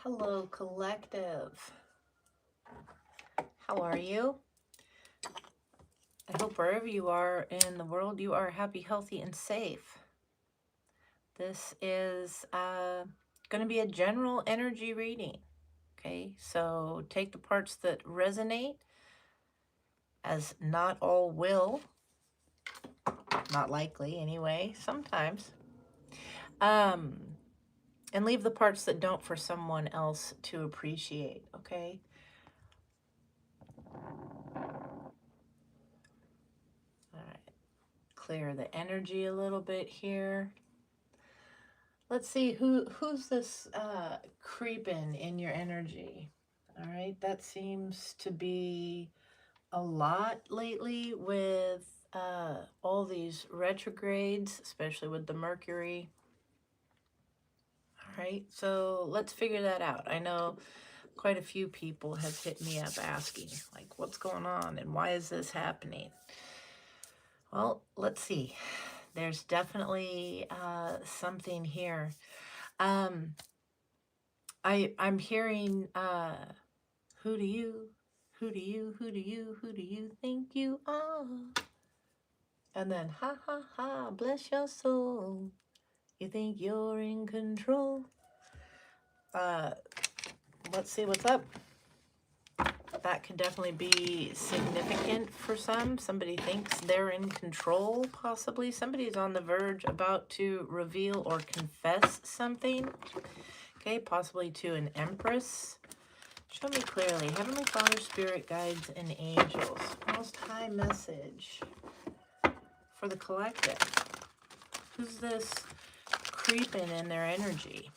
Hello, collective. How are you? I hope wherever you are in the world, you are happy, healthy, and safe. This is going to be a general energy reading. Okay, so take the parts that resonate, as not all will, not likely anyway, sometimes. And leave the parts that don't for someone else to appreciate, okay? All right, clear the energy a little bit here. Let's see, who's this creeping in your energy? All right, that seems to be a lot lately with all these retrogrades, especially with the Mercury. All right, so let's figure that out. I know quite a few people have hit me up asking, like, what's going on and why is this happening? Well, let's see. There's definitely something here. I'm hearing who do you think you are? And then ha ha ha, bless your soul. You think you're in control. Let's see what's up. That could definitely be significant for some. Somebody thinks they're in control, possibly. Somebody's on the verge about to reveal or confess something. Okay, possibly to an empress. Show me clearly. Heavenly Father, Spirit, Guides, and Angels. Most High message for the collective. Who's this creeping in their energy?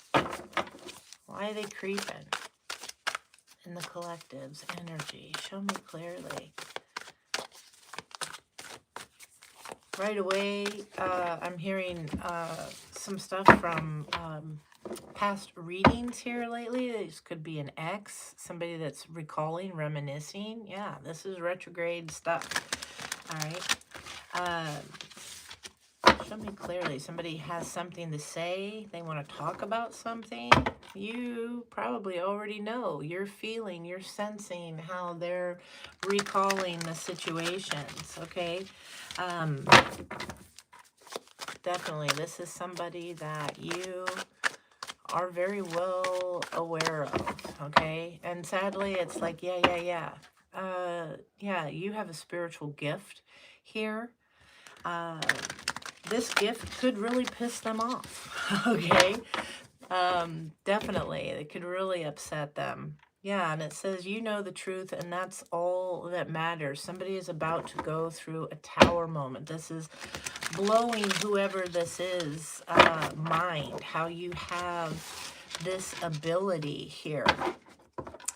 Why are they creeping in the collective's energy? Show me clearly. Right away, I'm hearing some stuff from past readings here lately. This could be an ex, somebody that's recalling, reminiscing. Yeah, this is retrograde stuff. All right. Show me clearly. Somebody has something to say. They want to talk about something. You probably already know. You're feeling, you're sensing how they're recalling the situations, okay? Definitely, this is somebody that you are very well aware of, okay? And sadly, it's like, yeah, you have a spiritual gift here. This gift could really piss them off, okay? Definitely, it could really upset them. Yeah, and it says, you know the truth, and that's all that matters. Somebody is about to go through a tower moment. This is blowing whoever this is mind, how you have this ability here.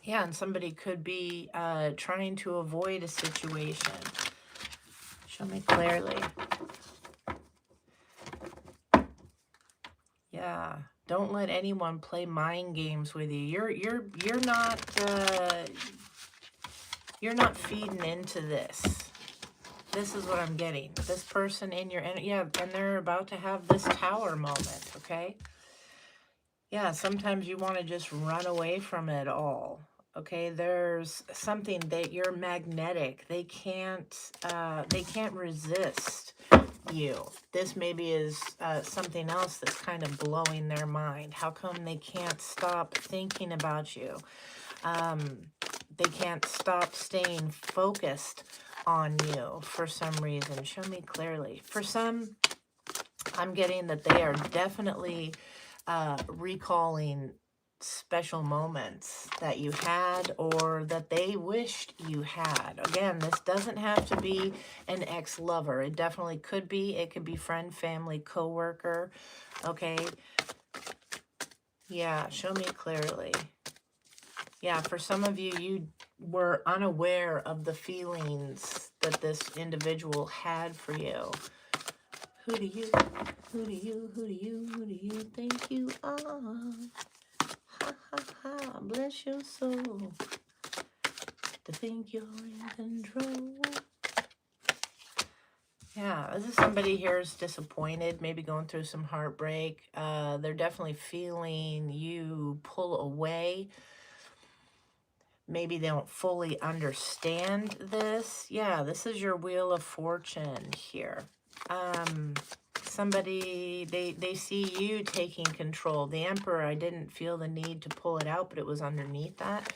Yeah, and somebody could be trying to avoid a situation. Show me clearly. Yeah, don't let anyone play mind games with you. You're not feeding into this. This is what I'm getting. This person in your energy, yeah, and they're about to have this tower moment, okay? Yeah, sometimes you want to just run away from it all. Okay, there's something that you're magnetic. They can't resist you. This maybe is something else that's kind of blowing their mind. How come they can't stop thinking about you? They can't stop staying focused on you for some reason. Show me clearly. For some, I'm getting that they are definitely recalling special moments that you had or that they wished you had. Again, this doesn't have to be an ex-lover. It definitely could be. It could be friend, family, coworker. Okay. Yeah, show me clearly. Yeah, for some of you, you were unaware of the feelings that this individual had for you. Who do you think you are? Ha ha ha, bless your soul. To think you're in control. Yeah, this is somebody here is disappointed, maybe going through some heartbreak. They're definitely feeling you pull away. Maybe they don't fully understand this. Yeah, this is your Wheel of Fortune here. Um, Somebody, they see you taking control. The Emperor, I didn't feel the need to pull it out, but it was underneath that.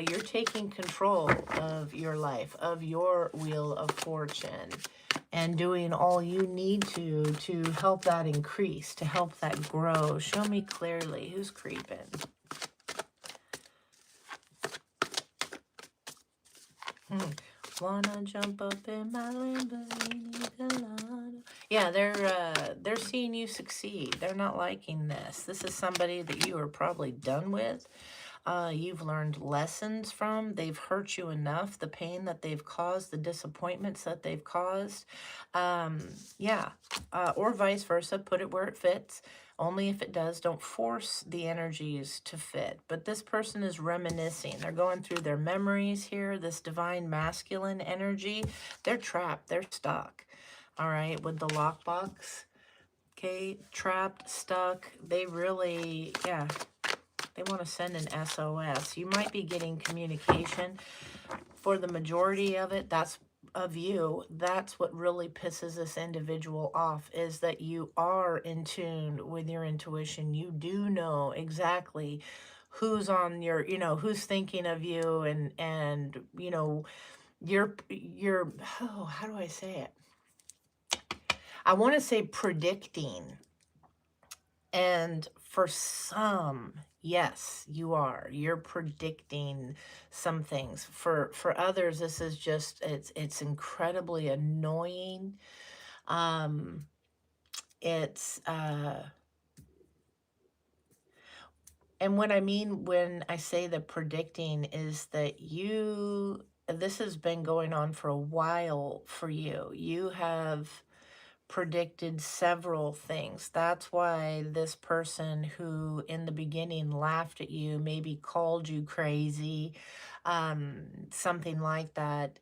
You're taking control of your life, of your Wheel of Fortune, and doing all you need to help that increase, to help that grow. Show me clearly who's creeping. Wanna jump up in my Lamborghini Gallardo. Yeah, they're seeing you succeed. They're not liking this. This is somebody that you are probably done with. You've learned lessons from. They've hurt you enough. The pain that they've caused, the disappointments that they've caused. Yeah, or vice versa. Put it where it fits. Only if it does. Don't force the energies to fit. But this person is reminiscing. They're going through their memories here. This divine masculine energy. They're trapped. They're stuck. All right, with the lockbox. Okay, trapped, stuck. They really, yeah, they want to send an SOS. You might be getting communication. For the majority of it, that's of you. That's what really pisses this individual off, is that you are in tune with your intuition. You do know exactly who's on your, who's thinking of you, and you're oh, how do I say it? I want to say predicting. And for some, yes, you are. You're predicting some things. For others, this is just it's incredibly annoying. Um, it's and what I mean when I say the predicting is that this has been going on for a while for you. You have predicted several things. That's why this person who in the beginning laughed at you, maybe called you crazy, something like that.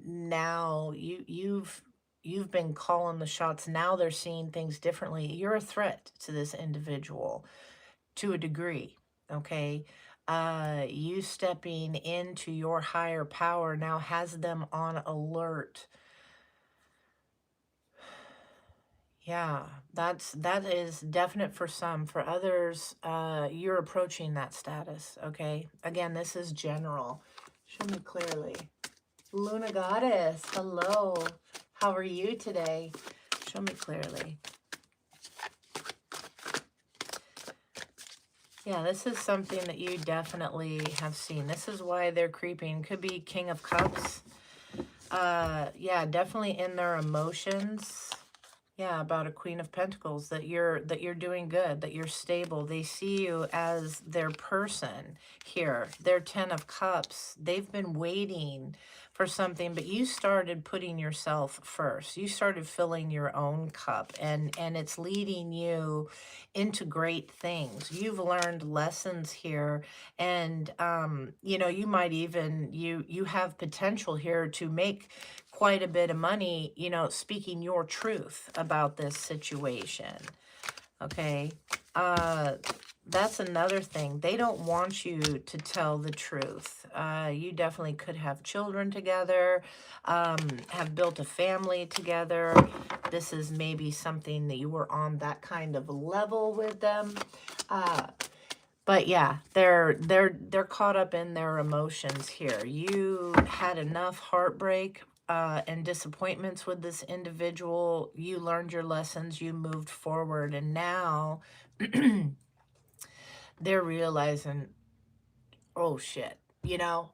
Now you've been calling the shots. Now they're seeing things differently. You're a threat to this individual to a degree, okay? You stepping into your higher power now has them on alert. Yeah, that is definite for some. For others, you're approaching that status, okay? Again, this is general. Show me clearly. Luna Goddess, hello. How are you today? Show me clearly. Yeah, this is something that you definitely have seen. This is why they're creeping. Could be King of Cups. Yeah, definitely in their emotions. Yeah, about a Queen of Pentacles, that you're doing good, that you're stable. They see you as their person here. They're 10 of Cups. They've been waiting for something, but you started putting yourself first. You started filling your own cup, and it's leading you into great things. You've learned lessons here, and you might even you have potential here to make quite a bit of money, speaking your truth about this situation. Okay. That's another thing. They don't want you to tell the truth. You definitely could have children together, have built a family together. This is maybe something that you were on that kind of level with them. But yeah, they're caught up in their emotions here. You had enough heartbreak and disappointments with this individual. You learned your lessons, you moved forward, and now they're realizing, oh shit,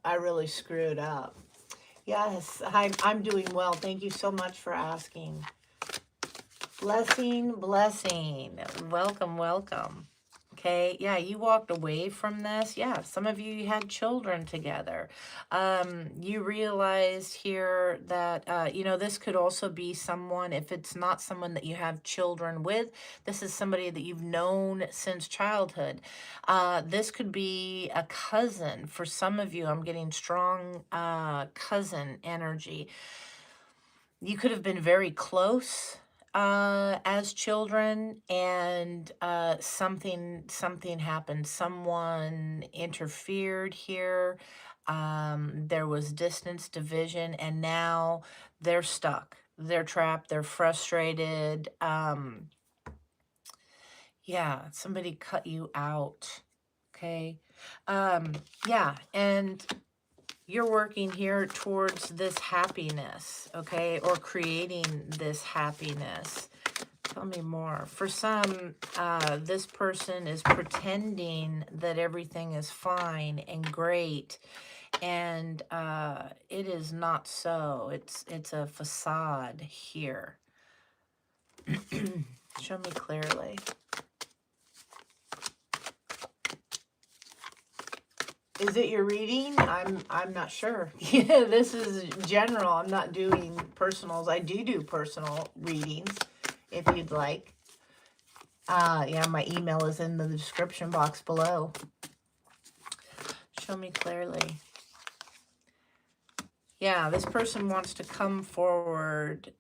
I really screwed up. Yes, I'm doing well. Thank you so much for asking. Blessing, blessing. Welcome, welcome. Okay, yeah, you walked away from this. Yeah, some of you had children together. You realized here that, this could also be someone, if it's not someone that you have children with, this is somebody that you've known since childhood. This could be a cousin. For some of you, I'm getting strong cousin energy. You could have been very close as children, and something happened. Someone interfered here. There was distance, division, and now they're stuck. They're trapped. They're frustrated. Yeah, somebody cut you out. Okay. Yeah, and you're working here towards this happiness, okay, or creating this happiness. Tell me more. For some, this person is pretending that everything is fine and great, and it is not so. It's a facade here. Show me clearly. Is it your reading? I'm not sure. Yeah, this is general. I'm not doing personals. I do personal readings if you'd like. Yeah, my email is in the description box below. Show me clearly. Yeah, this person wants to come forward.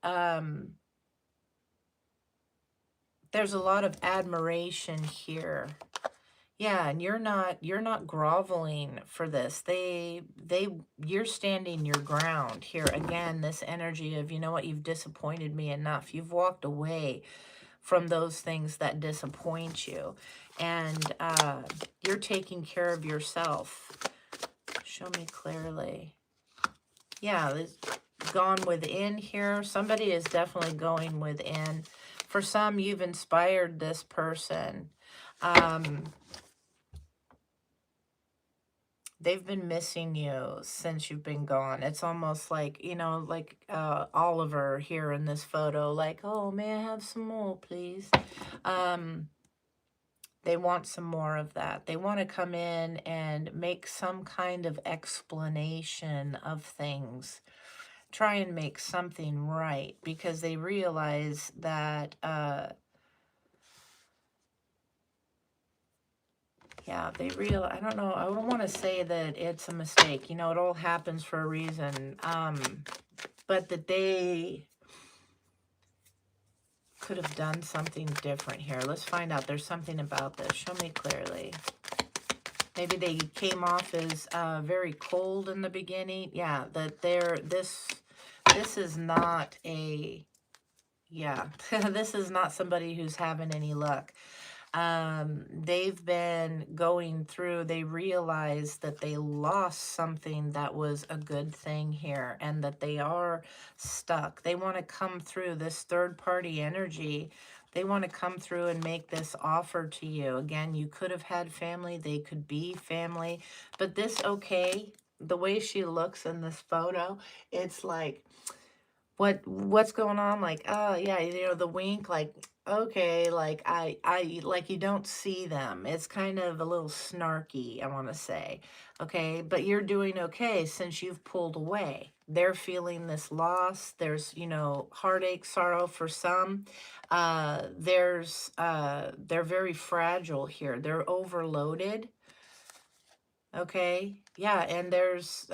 There's a lot of admiration here. Yeah, and you're not groveling for this. You're standing your ground here. Again, this energy of, you know what, you've disappointed me enough. You've walked away from those things that disappoint you. And you're taking care of yourself. Show me clearly. Yeah, this gone within here. Somebody is definitely going within. For some, you've inspired this person. They've been missing you since you've been gone. It's almost like, you know, like Oliver here in this photo, like, oh, may I have some more, please? They want some more of that. They want to come in and make some kind of explanation of things. Try and make something right, because they realize that, yeah, I don't know, I don't want to say that it's a mistake. You know, it all happens for a reason. But that they could have done something different here. Let's find out. There's something about this. Show me clearly. Maybe they came off as very cold in the beginning. Yeah, that this is not a, yeah, this is not somebody who's having any luck. They've been going through, they realize that they lost something that was a good thing here, and that they are stuck. They want to come through this third party energy. They want to come through and make this offer to you. Again, you could have had family. They could be family. But this, okay, the way she looks in this photo, it's like, what's going on? Like, oh yeah, you know, the wink, like, okay, like I like, you don't see them. It's kind of a little snarky, I want to say. Okay, but you're doing okay since you've pulled away. They're feeling this loss. There's, you know, heartache, sorrow for some. They're very fragile here. They're overloaded. Okay, yeah, and there's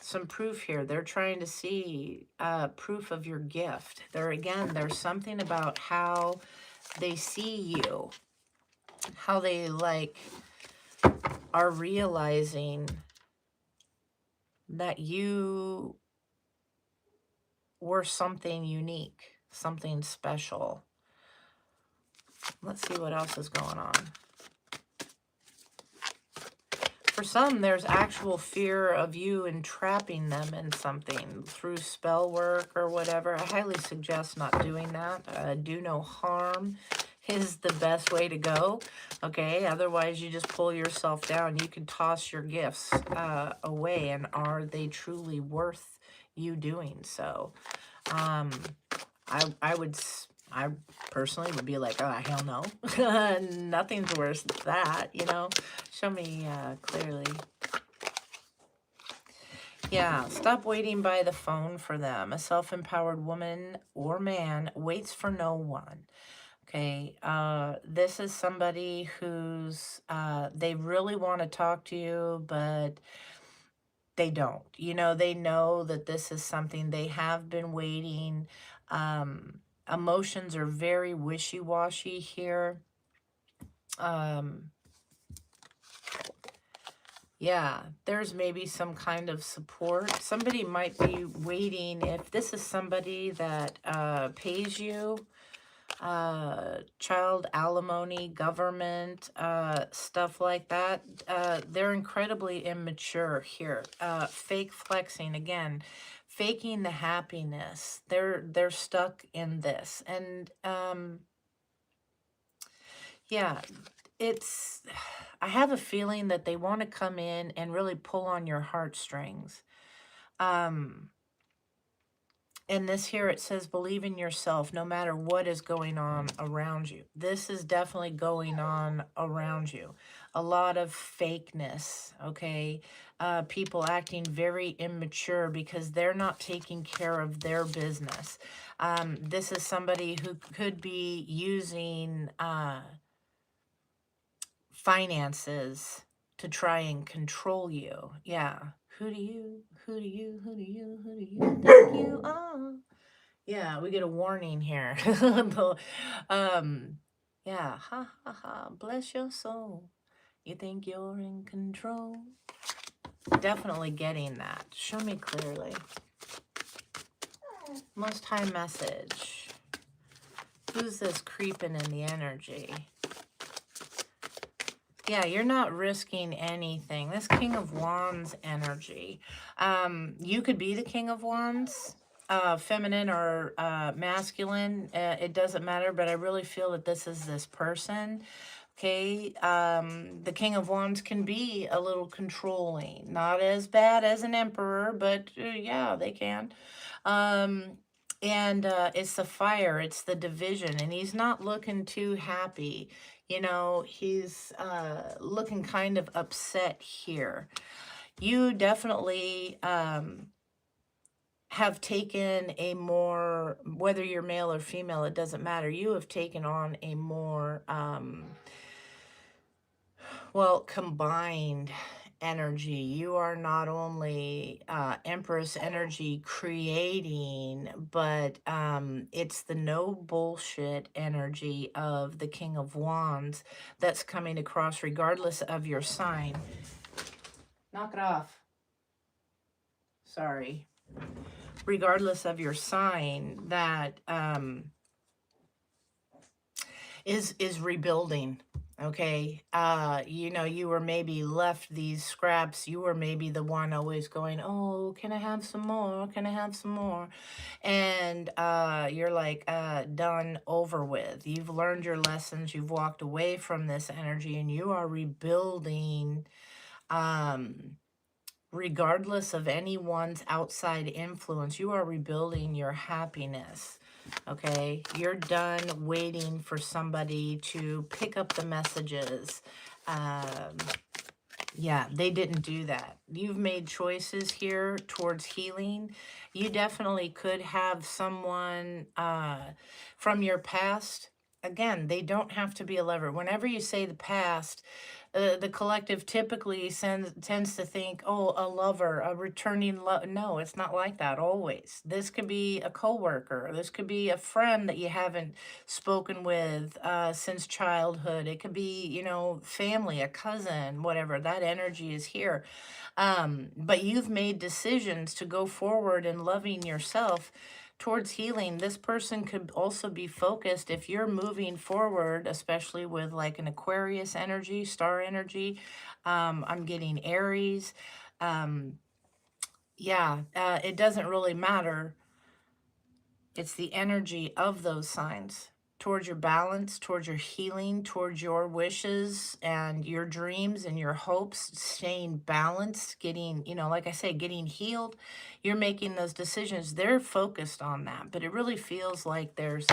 some proof here. They're trying to see proof of your gift. There's something about how they see you, how they like are realizing that you were something unique, something special. Let's see what else is going on. For some, there's actual fear of you entrapping them in something through spell work or whatever. I highly suggest not doing that. Do no harm is the best way to go, okay? Otherwise, you just pull yourself down. You can toss your gifts away, and are they truly worth you doing so? I personally would be like, oh, hell no. Nothing's worse than that, you know? Show me clearly. Yeah, stop waiting by the phone for them. A self-empowered woman or man waits for no one. Okay, this is somebody who's, they really want to talk to you, but they don't. You know, they know that this is something they have been waiting. Emotions are very wishy-washy here. Yeah, there's maybe some kind of support. Somebody might be waiting. If this is somebody that pays you, child alimony, government, stuff like that, they're incredibly immature here. Fake flexing, again, faking the happiness. They're stuck in this. And yeah, it's, I have a feeling that they want to come in and really pull on your heartstrings. In this here, it says, believe in yourself no matter what is going on around you. This is definitely going on around you. A lot of fakeness, okay? People acting very immature because they're not taking care of their business. This is somebody who could be using finances to try and control you. Yeah. Who do you think you are? Yeah, we get a warning here. Yeah, ha ha ha, bless your soul. You think you're in control? Definitely getting that. Show me clearly. Most High message. Who's this creeping in the energy? Yeah, you're not risking anything. This King of Wands energy. You could be the King of Wands, feminine or masculine. It doesn't matter, but I really feel that this is this person. Okay, the King of Wands can be a little controlling. Not as bad as an emperor, but yeah, they can. And it's the fire, it's the division, and he's not looking too happy. You know, he's looking kind of upset here. You definitely have taken a more, whether you're male or female, it doesn't matter. You have taken on a more, well, combined energy. You are not only Empress energy creating, but it's the no bullshit energy of the King of Wands that's coming across regardless of your sign. Knock it off. Sorry. Regardless of your sign, that is rebuilding. Okay, you know, you were maybe left these scraps. You were maybe the one always going, oh, can I have some more? Can I have some more? And you're like, done, over with. You've learned your lessons. You've walked away from this energy, and you are rebuilding, regardless of anyone's outside influence. You are rebuilding your happiness. Okay, you're done waiting for somebody to pick up the messages. Yeah, they didn't do that. You've made choices here towards healing. You definitely could have someone from your past. Again, they don't have to be a lover. Whenever you say the past, the collective typically tends to think, oh, a lover, a returning love. No, it's not like that always. This could be a coworker. This could be a friend that you haven't spoken with since childhood. It could be, you know, family, a cousin, whatever. That energy is here. But you've made decisions to go forward in loving yourself towards healing. This person could also be focused if you're moving forward, especially with like an Aquarius energy, star energy. I'm getting Aries. Yeah, it doesn't really matter. It's the energy of those signs towards your balance, towards your healing, towards your wishes and your dreams and your hopes, staying balanced, getting, you know, like I say, getting healed. You're making those decisions. They're focused on that, but it really feels like there's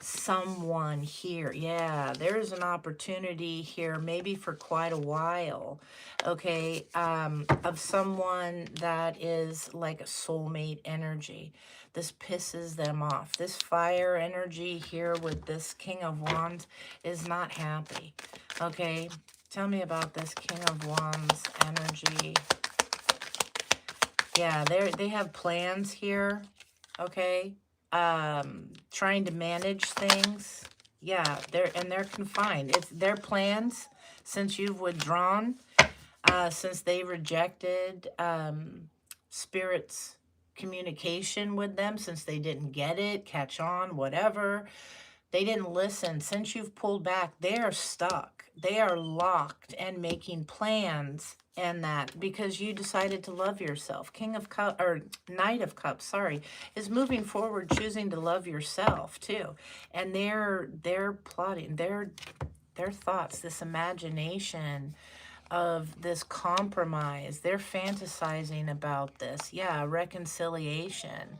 someone here. Yeah, there's an opportunity here, maybe for quite a while, okay, of someone that is like a soulmate energy. This pisses them off. This fire energy here with this King of Wands is not happy. Okay, tell me about this King of Wands energy. Yeah, they have plans here, okay? Trying to manage things. Yeah, they're confined. It's their plans since you've withdrawn, since they rejected spirit's communication with them, since they didn't get it, catch on, whatever. They didn't listen. Since you've pulled back, they are stuck. They are locked and making plans and that because you decided to love yourself. King of Cups, or Knight of Cups, sorry, is moving forward, choosing to love yourself too. And they're plotting, their thoughts, this imagination of this compromise. They're fantasizing about this. Yeah, reconciliation.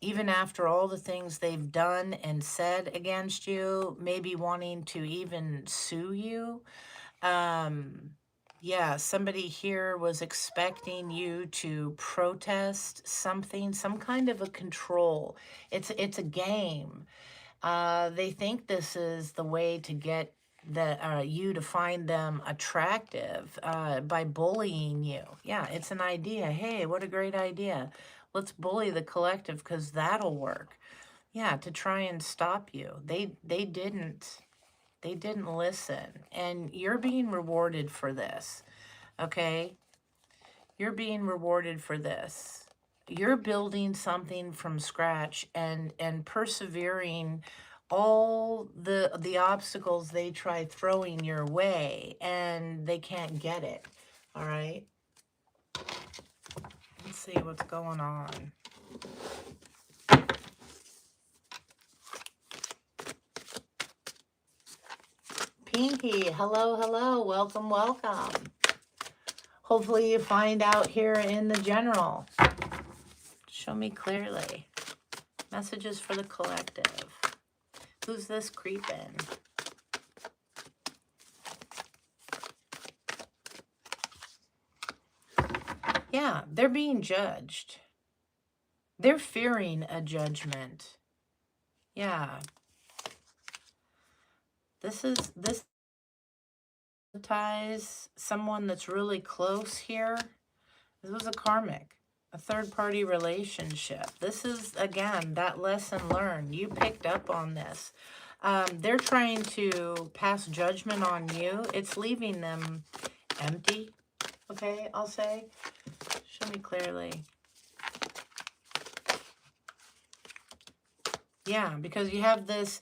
Even after all the things they've done and said against you, maybe wanting to even sue you. Yeah, somebody here was expecting you to protest something, some kind of a control. It's a game. They think this is the way to get you to find them attractive by bullying you. Yeah, it's an idea. Hey, what a great idea. Let's bully the collective because that'll work. Yeah, to try and stop you. They didn't listen. And you're being rewarded for this. Okay? You're being rewarded for this. You're building something from scratch and persevering all the obstacles they try throwing your way and they can't get it. All right? Let's see what's going on. Pinky, hello, hello, welcome, welcome. Hopefully you find out here in the general. Show me clearly. Messages for the collective. Who's this creeping? Yeah, they're being judged. They're fearing a judgment. Yeah. This ties someone that's really close here. This was a karmic, a third-party relationship. This is, again, that lesson learned. You picked up on this. They're trying to pass judgment on you. It's leaving them empty, okay, I'll say. Show me clearly. Yeah, because you have this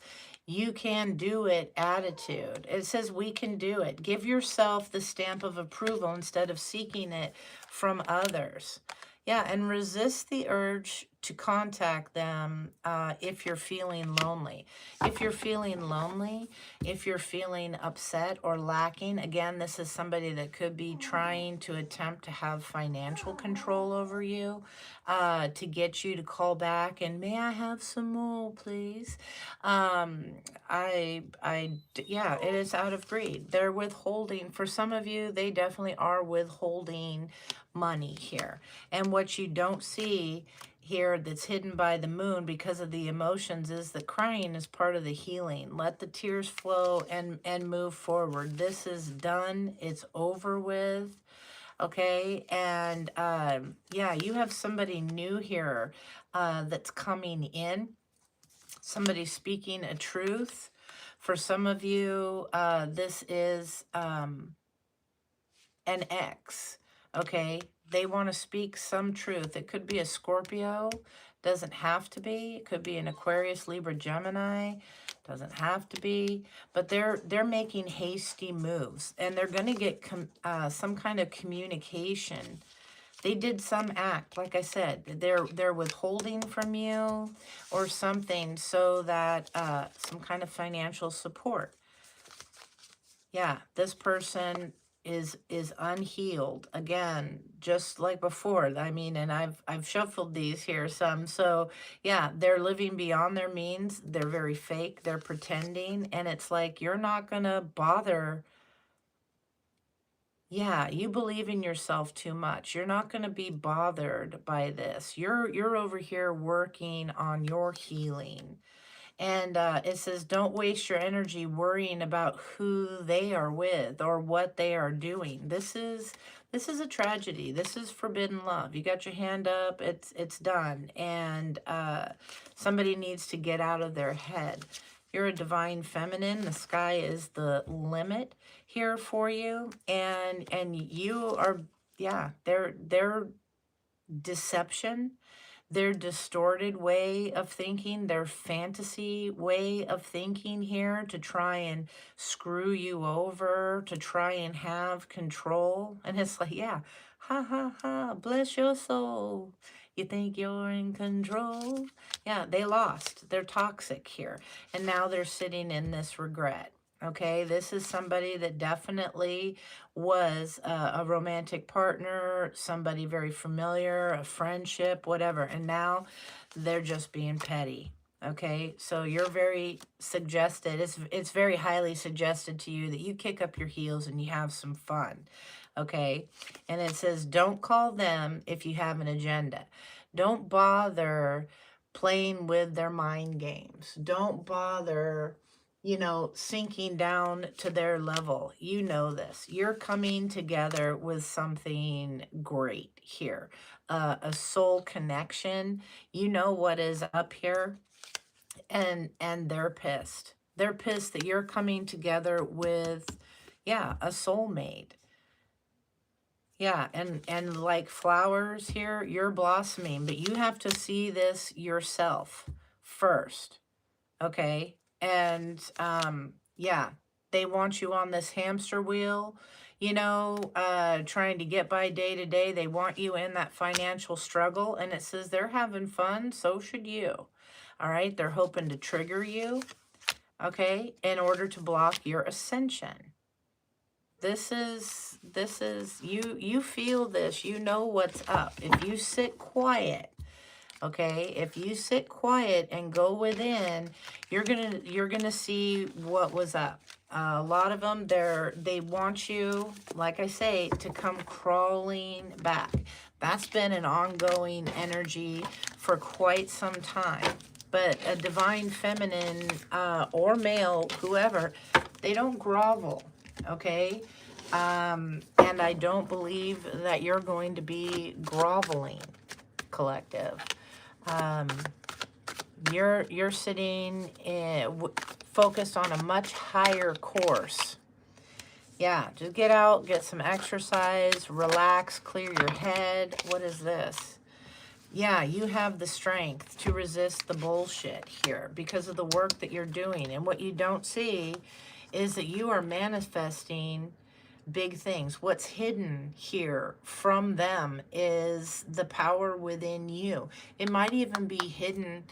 you can do it attitude. It says we can do it. Give yourself the stamp of approval instead of seeking it from others. Yeah, and resist the urge to contact them if you're feeling lonely. If you're feeling lonely, if you're feeling upset or lacking, again, this is somebody that could be trying to attempt to have financial control over you, to get you to call back and, may I have some more, please? Yeah, it is out of greed. They're withholding. For some of you, they definitely are withholding money here. And what you don't see here that's hidden by the moon because of the emotions is that crying is part of the healing. Let the tears flow and move forward. This is done. It's over with. Okay, and yeah, you have somebody new here that's coming in. Somebody speaking a truth. For some of you, this is an ex, okay? They want to speak some truth. It could be a Scorpio, doesn't have to be. It could be an Aquarius, Libra, Gemini, doesn't have to be. But they're making hasty moves, and they're going to get some kind of communication. They did some act, like I said, they're withholding from you or something so that some kind of financial support. Yeah, this person is unhealed again, just like before. I mean, and I've shuffled these here some. So yeah, they're living beyond their means. They're very fake. They're pretending, and it's like you're not gonna bother. Yeah, you believe in yourself too much. You're not going to be bothered by this. You're over here working on your healing. And it says, don't waste your energy worrying about who they are with or what they are doing. This is a tragedy. This is forbidden love. You got your hand up. It's done. And somebody needs to get out of their head. You're a divine feminine. The sky is the limit here for you. And you are, yeah, their deception, their distorted way of thinking, their fantasy way of thinking here to try and screw you over, to try and have control. And it's like, yeah, ha ha ha, bless your soul. You think you're in control? Yeah, they lost. They're toxic here. And now they're sitting in this regret. Okay, this is somebody that definitely was a romantic partner, somebody very familiar, a friendship, whatever. And now they're just being petty. Okay, so you're very suggested, it's very highly suggested to you that you kick up your heels and you have some fun. Okay, and it says, don't call them if you have an agenda. Don't bother playing with their mind games. Don't bother, you know, sinking down to their level. You know this. You're coming together with something great here. A soul connection. You know what is up here. And they're pissed. They're pissed that you're coming together with, yeah, a soulmate. Yeah, and like flowers here, you're blossoming, but you have to see this yourself first. Okay, and yeah, they want you on this hamster wheel, you know, trying to get by day to day. They want you in that financial struggle, and it says they're having fun, so should you. All right, they're hoping to trigger you, okay, in order to block your ascension. This is you feel this, you know what's up. If you sit quiet, okay, if you sit quiet and go within, you're gonna see what was up. A lot of them, they want you, like I say, to come crawling back. That's been an ongoing energy for quite some time. But a divine feminine or male, whoever, they don't grovel, okay? And I don't believe that you're going to be groveling, collective. You're sitting focused on a much higher course. Yeah, just get out, get some exercise, relax, clear your head. What is this? Yeah, you have the strength to resist the bullshit here because of the work that you're doing. And what you don't see is that you are manifesting big things. What's hidden here from them is the power within you. It might even be hidden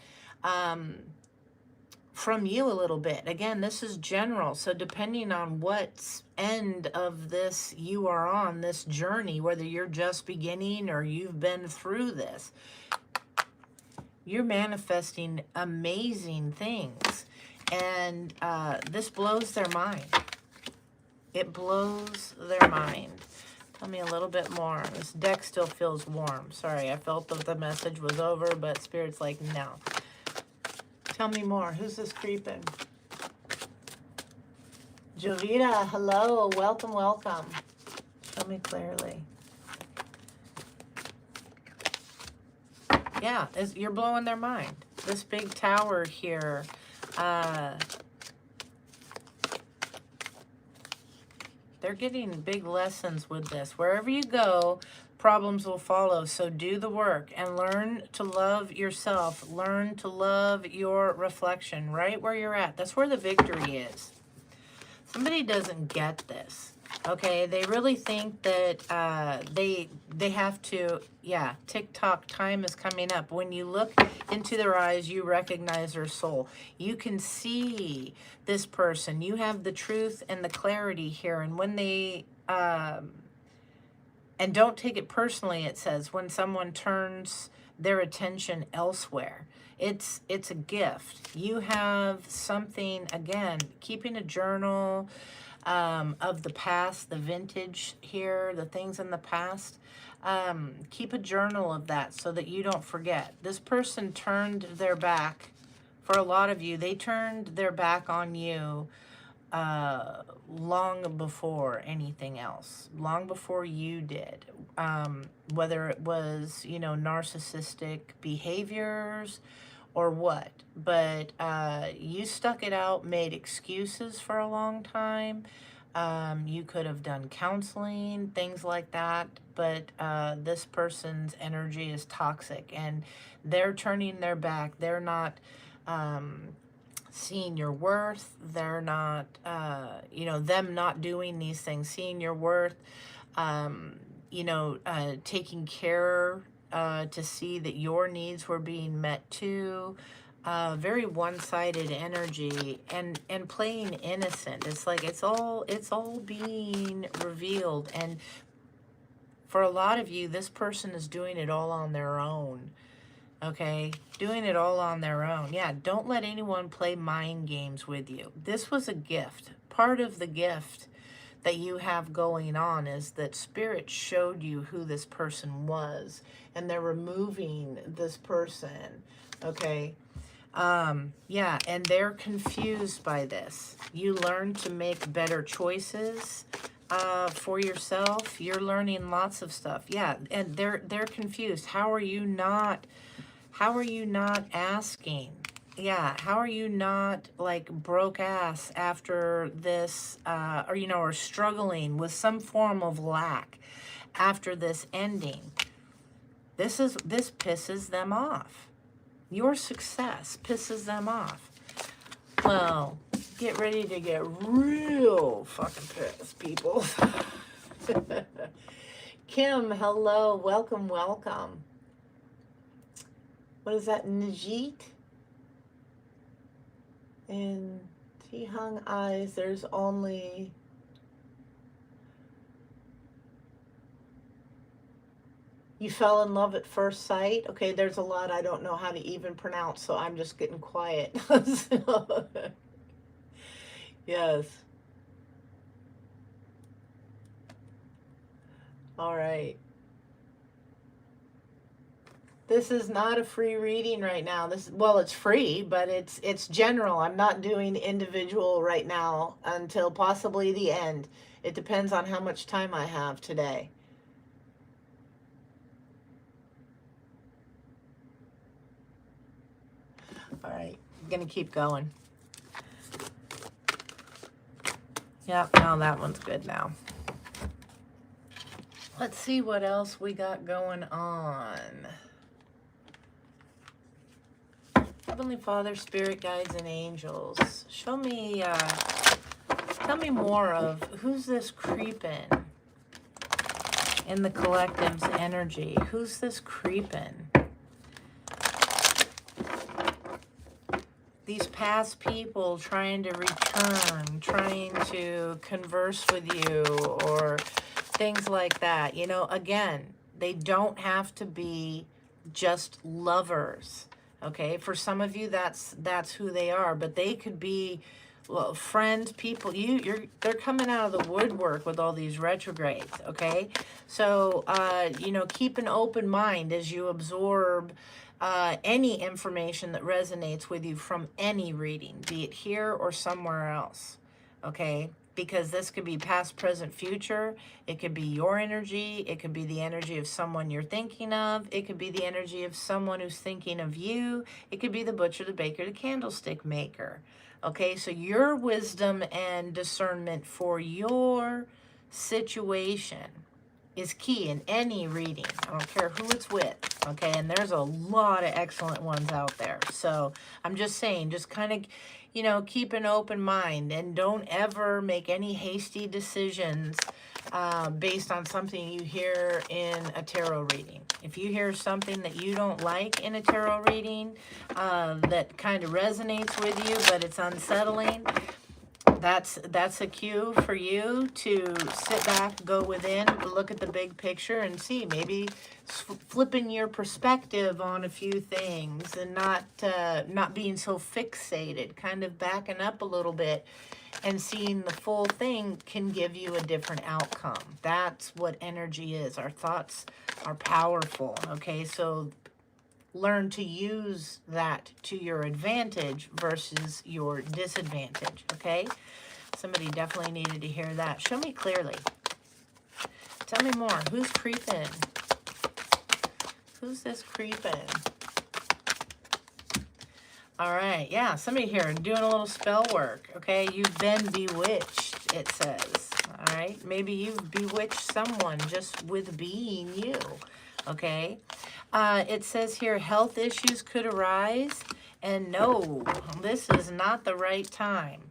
from you a little bit. Again, this is general. So depending on what end of this you are on, this journey, whether you're just beginning or you've been through this, you're manifesting amazing things. And this blows their mind. It blows their mind. Tell me a little bit more. This deck still feels warm. Sorry, I felt that the message was over, but Spirit's like, no. Tell me more. Who's this creeping? Jovita, hello. Welcome, welcome. Show me clearly. Yeah, you're blowing their mind. This big tower here. They're getting big lessons with this. Wherever you go, problems will follow. So do the work and learn to love yourself. Learn to love your reflection right where you're at. That's where the victory is. Somebody doesn't get this. Okay, they really think that they have to, yeah, tick-tock, time is coming up. When you look into their eyes, you recognize their soul. You can see this person. You have the truth and the clarity here. And when they, and don't take it personally, it says, when someone turns their attention elsewhere. It's a gift. You have something, again, keeping a journal, of the past, the vintage here, the things in the past. Keep a journal of that so that you don't forget. This person turned their back For a lot of you, they turned their back on you long before anything else, long before you did. Whether it was, you know, narcissistic behaviors or what, but you stuck it out, made excuses for a long time. You could have done counseling, things like that, but this person's energy is toxic and they're turning their back. They're not seeing your worth. They're not, you know, them not doing these things, seeing your worth, you know, taking care to see that your needs were being met too. Very one-sided energy and playing innocent. It's like it's all being revealed. And for a lot of you, this person is doing it all on their own. Okay, doing it all on their own. Yeah, don't let anyone play mind games with you. This was a gift. Part of the gift that you have going on is that Spirit showed you who this person was, and they're removing this person. Okay, yeah, and they're confused by this. You learn to make better choices for yourself. You're learning lots of stuff. Yeah, and they're confused. How are you not asking? Yeah, how are you not like broke ass after this, or, you know, or struggling with some form of lack after this ending? This pisses them off. Your success pisses them off. Well, get ready to get real fucking pissed, people. Kim, hello, welcome, welcome. What is that, Najit? In Tihang eyes, there's only... You fell in love at first sight? Okay, there's a lot I don't know how to even pronounce, so I'm just getting quiet. So, yes. All right. This is not a free reading right now. Well, it's free, but it's general. I'm not doing individual right now until possibly the end. It depends on how much time I have today. All right, I'm gonna keep going. Yep, now that one's good now. Let's see what else we got going on. Heavenly Father, Spirit Guides, and Angels, show me, tell me more of who's this creeping in the collective's energy. Who's this creeping? These past people trying to return, trying to converse with you, or things like that. You know, again, they don't have to be just lovers. Okay, for some of you, that's who they are, but they could be, well, friends, people. They're coming out of the woodwork with all these retrogrades. Okay, so you know, keep an open mind as you absorb any information that resonates with you from any reading, be it here or somewhere else. Okay, because this could be past, present, future. It could be your energy. It could be the energy of someone you're thinking of. It could be the energy of someone who's thinking of you. It could be the butcher, the baker, the candlestick maker. Okay, so your wisdom and discernment for your situation is key in any reading. I don't care who it's with. Okay, and there's a lot of excellent ones out there. So I'm just saying, just kind of, you know, keep an open mind and don't ever make any hasty decisions based on something you hear in a tarot reading. If you hear something that you don't like in a tarot reading that kind of resonates with you, but it's unsettling, that's a cue for you to sit back, go within, look at the big picture, and see, maybe flipping your perspective on a few things and not being so fixated, kind of backing up a little bit and seeing the full thing can give you a different outcome. That's what energy is. Our thoughts are powerful. Okay, so learn to use that to your advantage versus your disadvantage, okay? Somebody definitely needed to hear that. Show me clearly. Tell me more. Who's creeping? Who's this creeping? All right, yeah, somebody here doing a little spell work, okay? You've been bewitched, it says, all right? Maybe you've bewitched someone just with being you, okay? It says here, health issues could arise, and no, this is not the right time.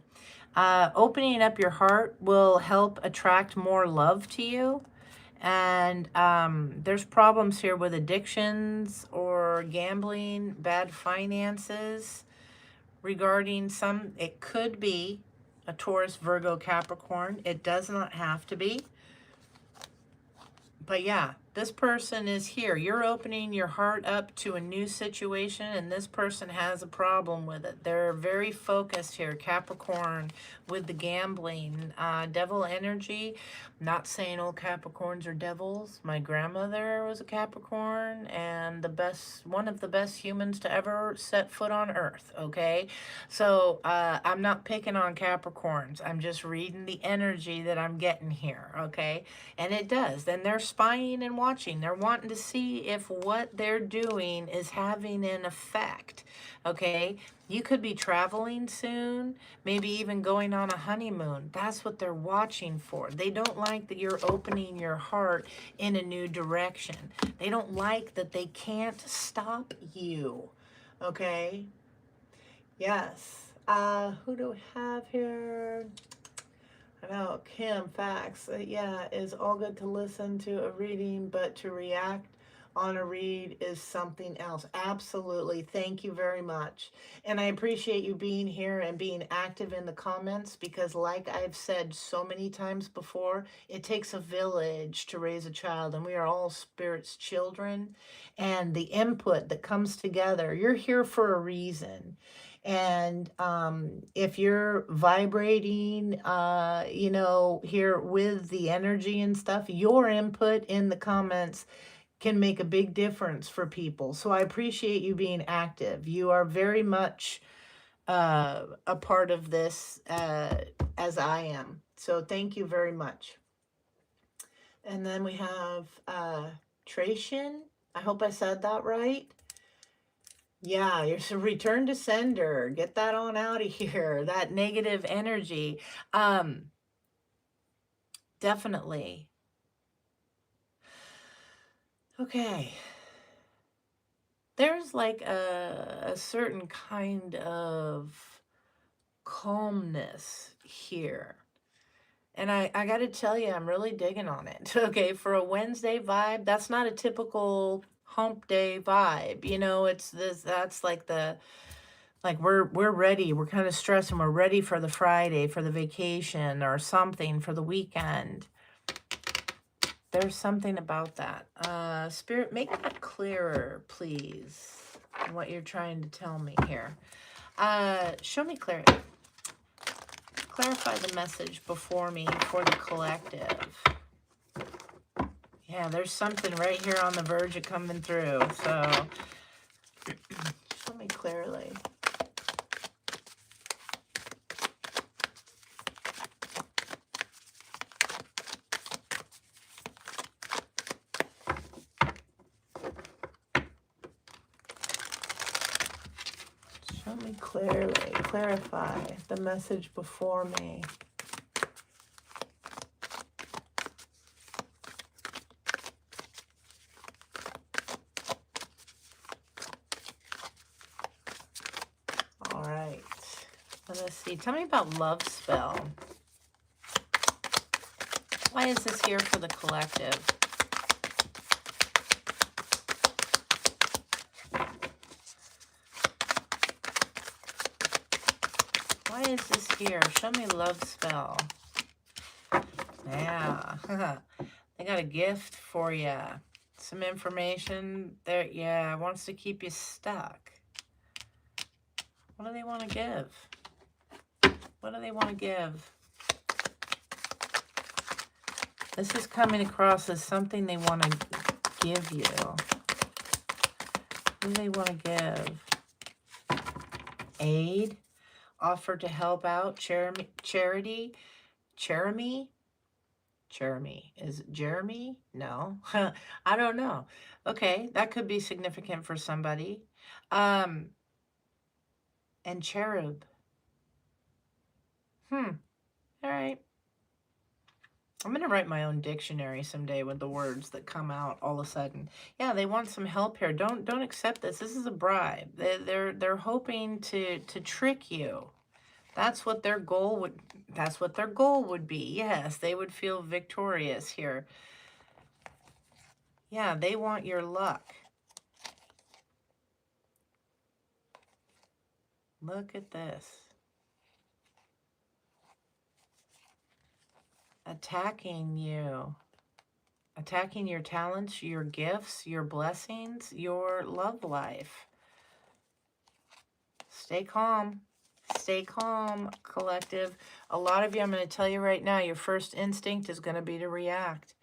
Opening up your heart will help attract more love to you. And there's problems here with addictions or gambling, bad finances regarding some. It could be a Taurus, Virgo, Capricorn. It does not have to be. But yeah, this person is here. You're opening your heart up to a new situation, and this person has a problem with it. They're very focused here, Capricorn, with the gambling. Devil energy. Not saying all Capricorns are devils. My grandmother was a Capricorn, and one of the best humans to ever set foot on earth, okay? So I'm not picking on Capricorns. I'm just reading the energy that I'm getting here, okay? And it does. And they're spying and watching. They're wanting to see if what they're doing is having an effect, okay? You could be traveling soon, maybe even going on a honeymoon. That's what they're watching for. They don't like that you're opening your heart in a new direction. They don't like that they can't stop you, okay? Yes. Who do we have here? I know, Kim, facts. Yeah, it's all good to listen to a reading, but to react on a read is something else. Absolutely. Thank you very much. And I appreciate you being here and being active in the comments, because like I've said so many times before, it takes a village to raise a child, and we are all Spirit's children. And the input that comes together, you're here for a reason. And if you're vibrating, you know, here with the energy and stuff, your input in the comments can make a big difference for people. So I appreciate you being active. You are very much a part of this as I am. So thank you very much. And then we have Tracian. I hope I said that right. Yeah, you're a return to sender. Get that on out of here. That negative energy. Definitely. Okay. There's like a certain kind of calmness here. And I got to tell you, I'm really digging on it. Okay, for a Wednesday vibe, that's not a typical hump day vibe. You know, it's this, that's like the, like we're ready. We're kind of stressed and we're ready for the Friday, for the vacation or something, for the weekend. There's something about that. Spirit, make that clearer, please, what you're trying to tell me here. Show me clarity. Clarify the message before me for the collective. Yeah, there's something right here on the verge of coming through. So, show me clearly. Show me clearly. Clarify the message before me. All right. Let's see. Tell me about love spell. Why is this here for the collective? Why is this here? Show me love spell. Yeah. They got a gift for you. Some information there. Yeah, wants to keep you stuck. What do they want to give? What do they want to give? This is coming across as something they want to give you. Who do they want to give? Aid. Offer to help out. Charity. Jeremy? Jeremy. Is it Jeremy? No. I don't know. Okay, that could be significant for somebody. And cherub. All right. I'm going to write my own dictionary someday with the words that come out all of a sudden. Yeah, they want some help here. Don't accept this. This is a bribe. They're hoping to trick you. That's what their goal would be. Yes, they would feel victorious here. Yeah, they want your luck. Look at this. Attacking you. Attacking your talents, your gifts, your blessings, your love life. Stay calm. Stay calm, collective. A lot of you, I'm going to tell you right now, your first instinct is going to be to react.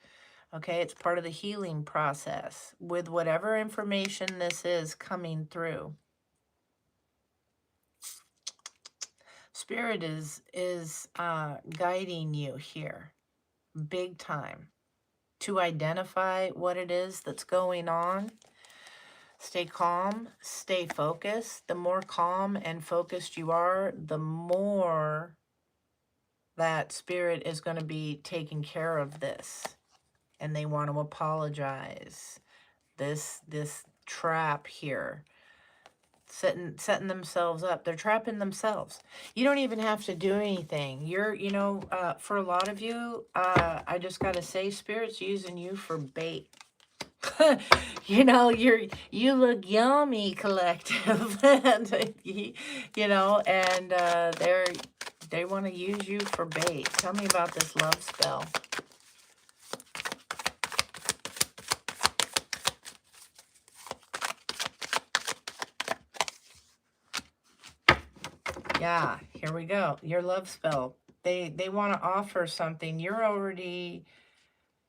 Okay, it's part of the healing process with whatever information this is coming through. Spirit is guiding you here, big time, to identify what it is that's going on. Stay calm, stay focused. The more calm and focused you are, the more that Spirit is going to be taking care of this. And they want to apologize. This trap here. Setting themselves up. They're trapping themselves. You don't even have to do anything. For a lot of you, I just got to say, Spirit's using you for bait. You look yummy, collective. And they want to use you for bait. Tell me about this love spell. Yeah, here we go. Your love spell. They want to offer something. You're already,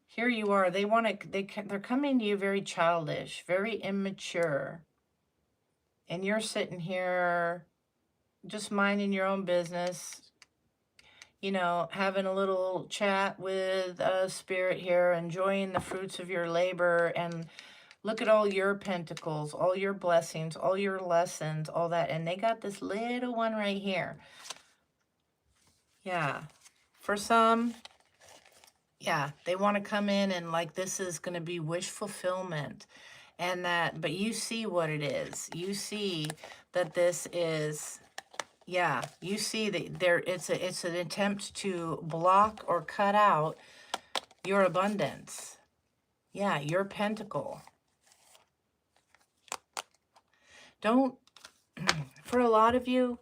here you are. They're coming to you very childish, very immature. And you're sitting here just minding your own business, having a little chat with Spirit here, enjoying the fruits of your labor, and look at all your pentacles, all your blessings, all your lessons, all that. And they got this little one right here. Yeah. For some, yeah, they want to come in and like this is going to be wish fulfillment. But you see what it is. You see that this is, yeah, you see that it's an attempt to block or cut out your abundance. Yeah, your pentacle. Don't, for a lot of you,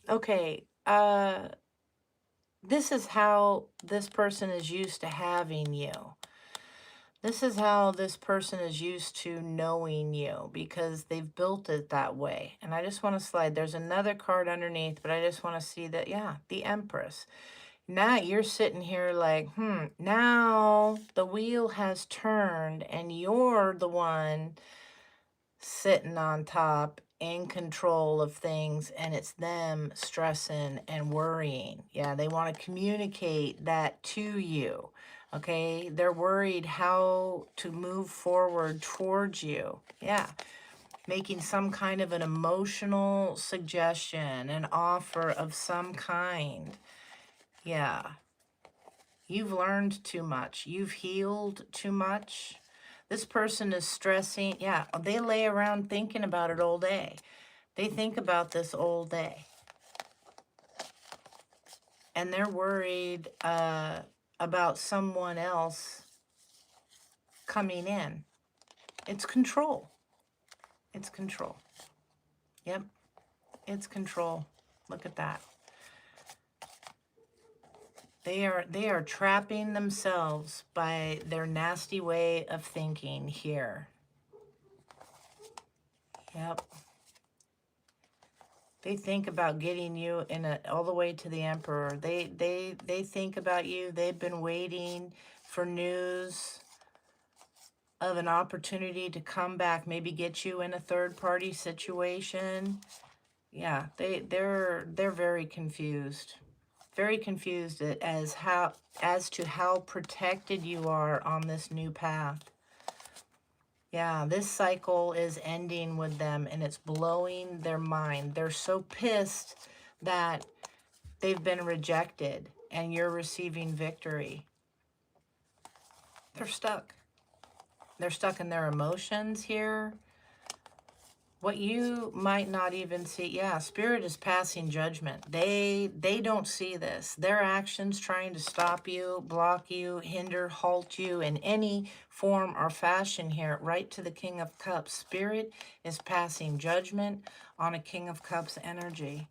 okay, this is how this person is used to having you. This is how this person is used to knowing you because they've built it that way. And I just want to slide. There's another card underneath, but I just want to see that, yeah, the Empress. Now you're sitting here like, now the wheel has turned and you're the one sitting on top in control of things, and it's them stressing and worrying. Yeah, they want to communicate that to you. Okay, they're worried how to move forward towards you. Yeah, making some kind of an emotional suggestion, an offer of some kind. Yeah, you've learned too much. You've healed too much. This person is stressing. Yeah, they lay around thinking about it all day. They think about this all day. And they're worried about someone else coming in. It's control. It's control. Yep, it's control. Look at that. They are trapping themselves by their nasty way of thinking here. Yep. They think about getting you all the way to the Emperor. They think about you. They've been waiting for news of an opportunity to come back, maybe get you in a third-party situation. Yeah, they're very confused. Very confused as to how protected you are on this new path. Yeah, this cycle is ending with them, and it's blowing their mind. They're so pissed that they've been rejected, and you're receiving victory. They're stuck. They're stuck in their emotions here. What you might not even see, yeah, Spirit is passing judgment. They don't see this. Their actions trying to stop you, block you, hinder, halt you in any form or fashion here, right to the King of Cups. Spirit is passing judgment on a King of Cups energy.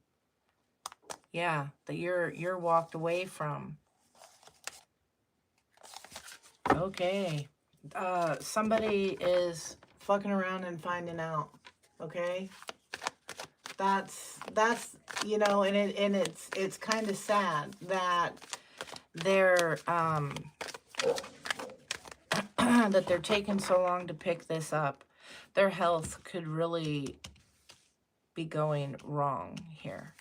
Yeah, that you're walked away from. Okay. Somebody is fucking around and finding out. Okay? That's you know, and it's kind of sad that they're that they're taking so long to pick this up. Their health could really be going wrong here.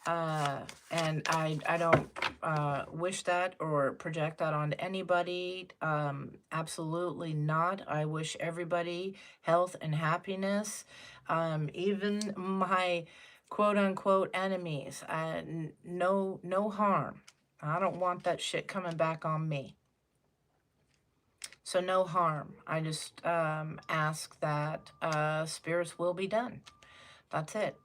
And I don't wish that or project that on anybody. Absolutely not. I wish everybody health and happiness. Even my quote-unquote enemies. No harm. I don't want that shit coming back on me. So no harm. I just ask that spirits will be done. That's it.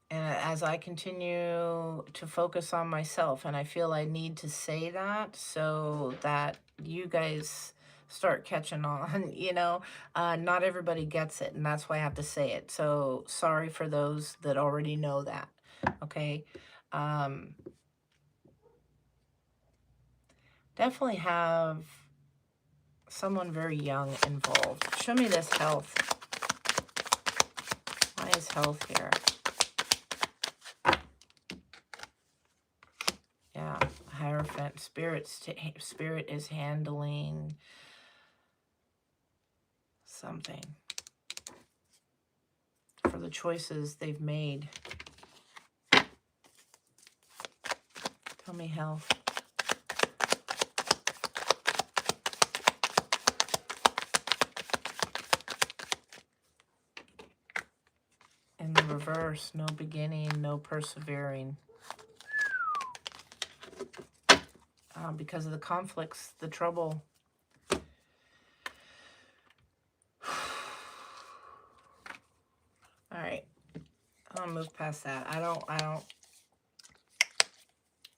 And as I continue to focus on myself, and I feel I need to say that so that you guys start catching on, you know, not everybody gets it, and that's why I have to say it. So sorry for those that already know that, okay? Definitely have someone very young involved. Show me this health. Why is health here? Yeah, Hierophant. Spirit is handling something for the choices they've made. Tell me health. In the reverse, no beginning, no persevering. Because of the conflicts, the trouble. All right, I'll move past that. I don't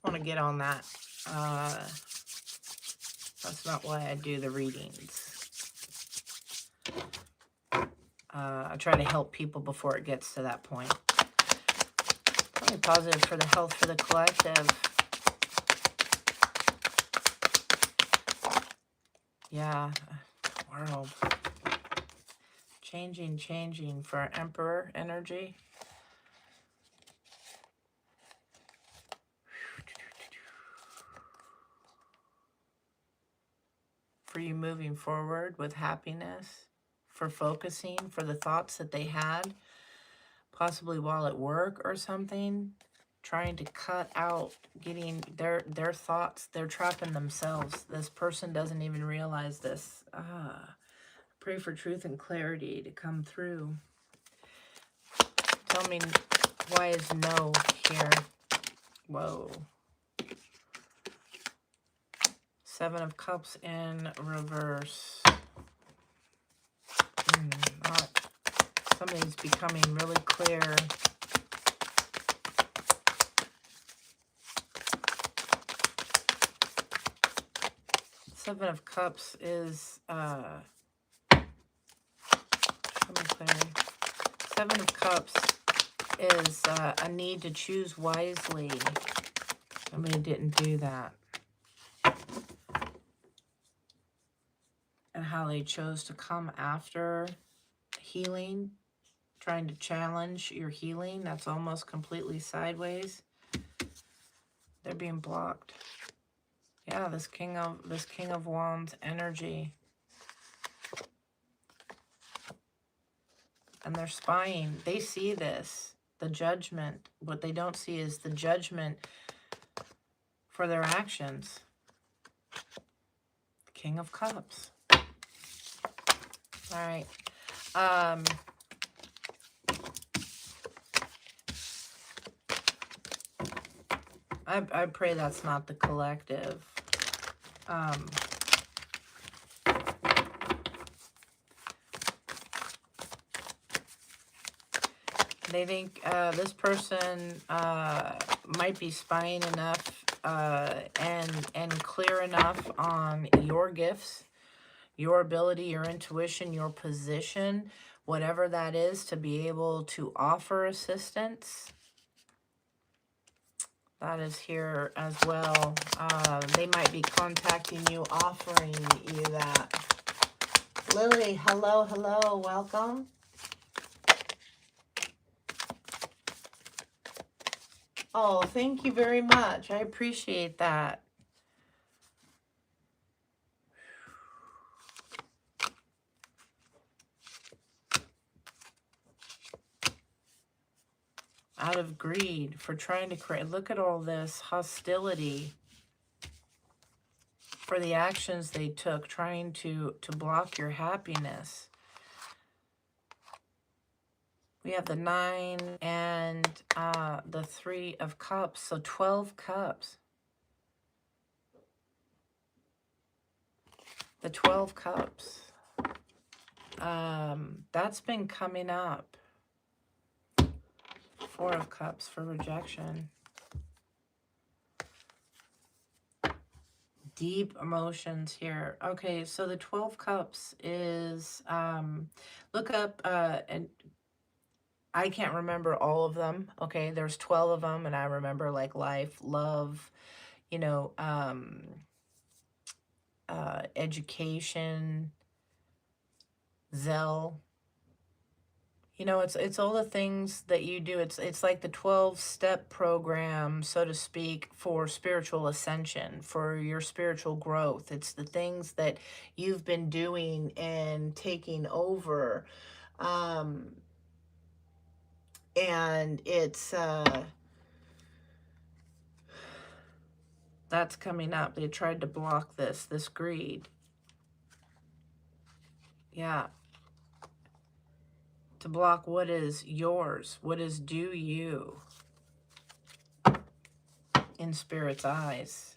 want to get on that. That's not why I do the readings. I try to help people before it gets to that point. Probably positive for the health for the collective. Yeah, world. Changing for Emperor energy. For you moving forward with happiness. For focusing, for the thoughts that they had, possibly while at work or something. Trying to cut out getting their thoughts. They're trapping themselves. This person doesn't even realize this. Pray for truth and clarity to come through. Tell me, why is no here? Whoa. Seven of Cups in reverse. Something's becoming really clear. Seven of Cups is, Seven of Cups is a need to choose wisely. Somebody didn't do that. And how they chose to come after healing, trying to challenge your healing. That's almost completely sideways. They're being blocked. Yeah, this King of Wands energy. And they're spying. They see this. The judgment. What they don't see is the judgment for their actions. King of Cups. All right. I pray that's not the collective. They think this person might be spying enough and clear enough on your gifts, your ability, your intuition, your position, whatever that is, to be able to offer assistance. That is here as well. They might be contacting you, offering you that. Lily, hello, hello, welcome. Oh, thank you very much. I appreciate that. Out of greed for trying to create, look at all this hostility for the actions they took, trying to block your happiness. We have the 9 and the 3 of Cups, so 12 cups. The 12 cups. That's been coming up. 4 of Cups for rejection. Deep emotions here. Okay, so the 12 cups is, look up, and I can't remember all of them. Okay, there's 12 of them, and I remember like life, love, you know, education, zeal. You know, it's all the things that you do. It's like the 12-step program, so to speak, for spiritual ascension, for your spiritual growth. It's the things that you've been doing and taking over. And it's that's coming up. They tried to block this greed. Yeah. To block what is yours, what is due you in Spirit's eyes.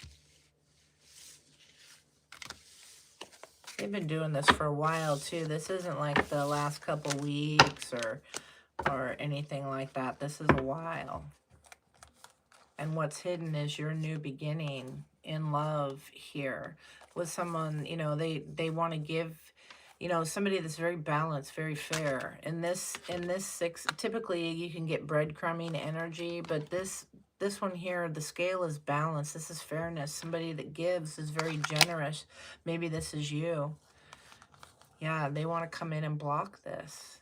They've been doing this for a while too. This isn't like the last couple weeks or anything like that. This is a while. And what's hidden is your new beginning in love here with someone, you know, they want to give, you know, somebody that's very balanced, very fair. In this 6, typically you can get breadcrumbing energy, but this one here, the scale is balanced. This is fairness. Somebody that gives is very generous. Maybe this is you. Yeah, they want to come in and block this.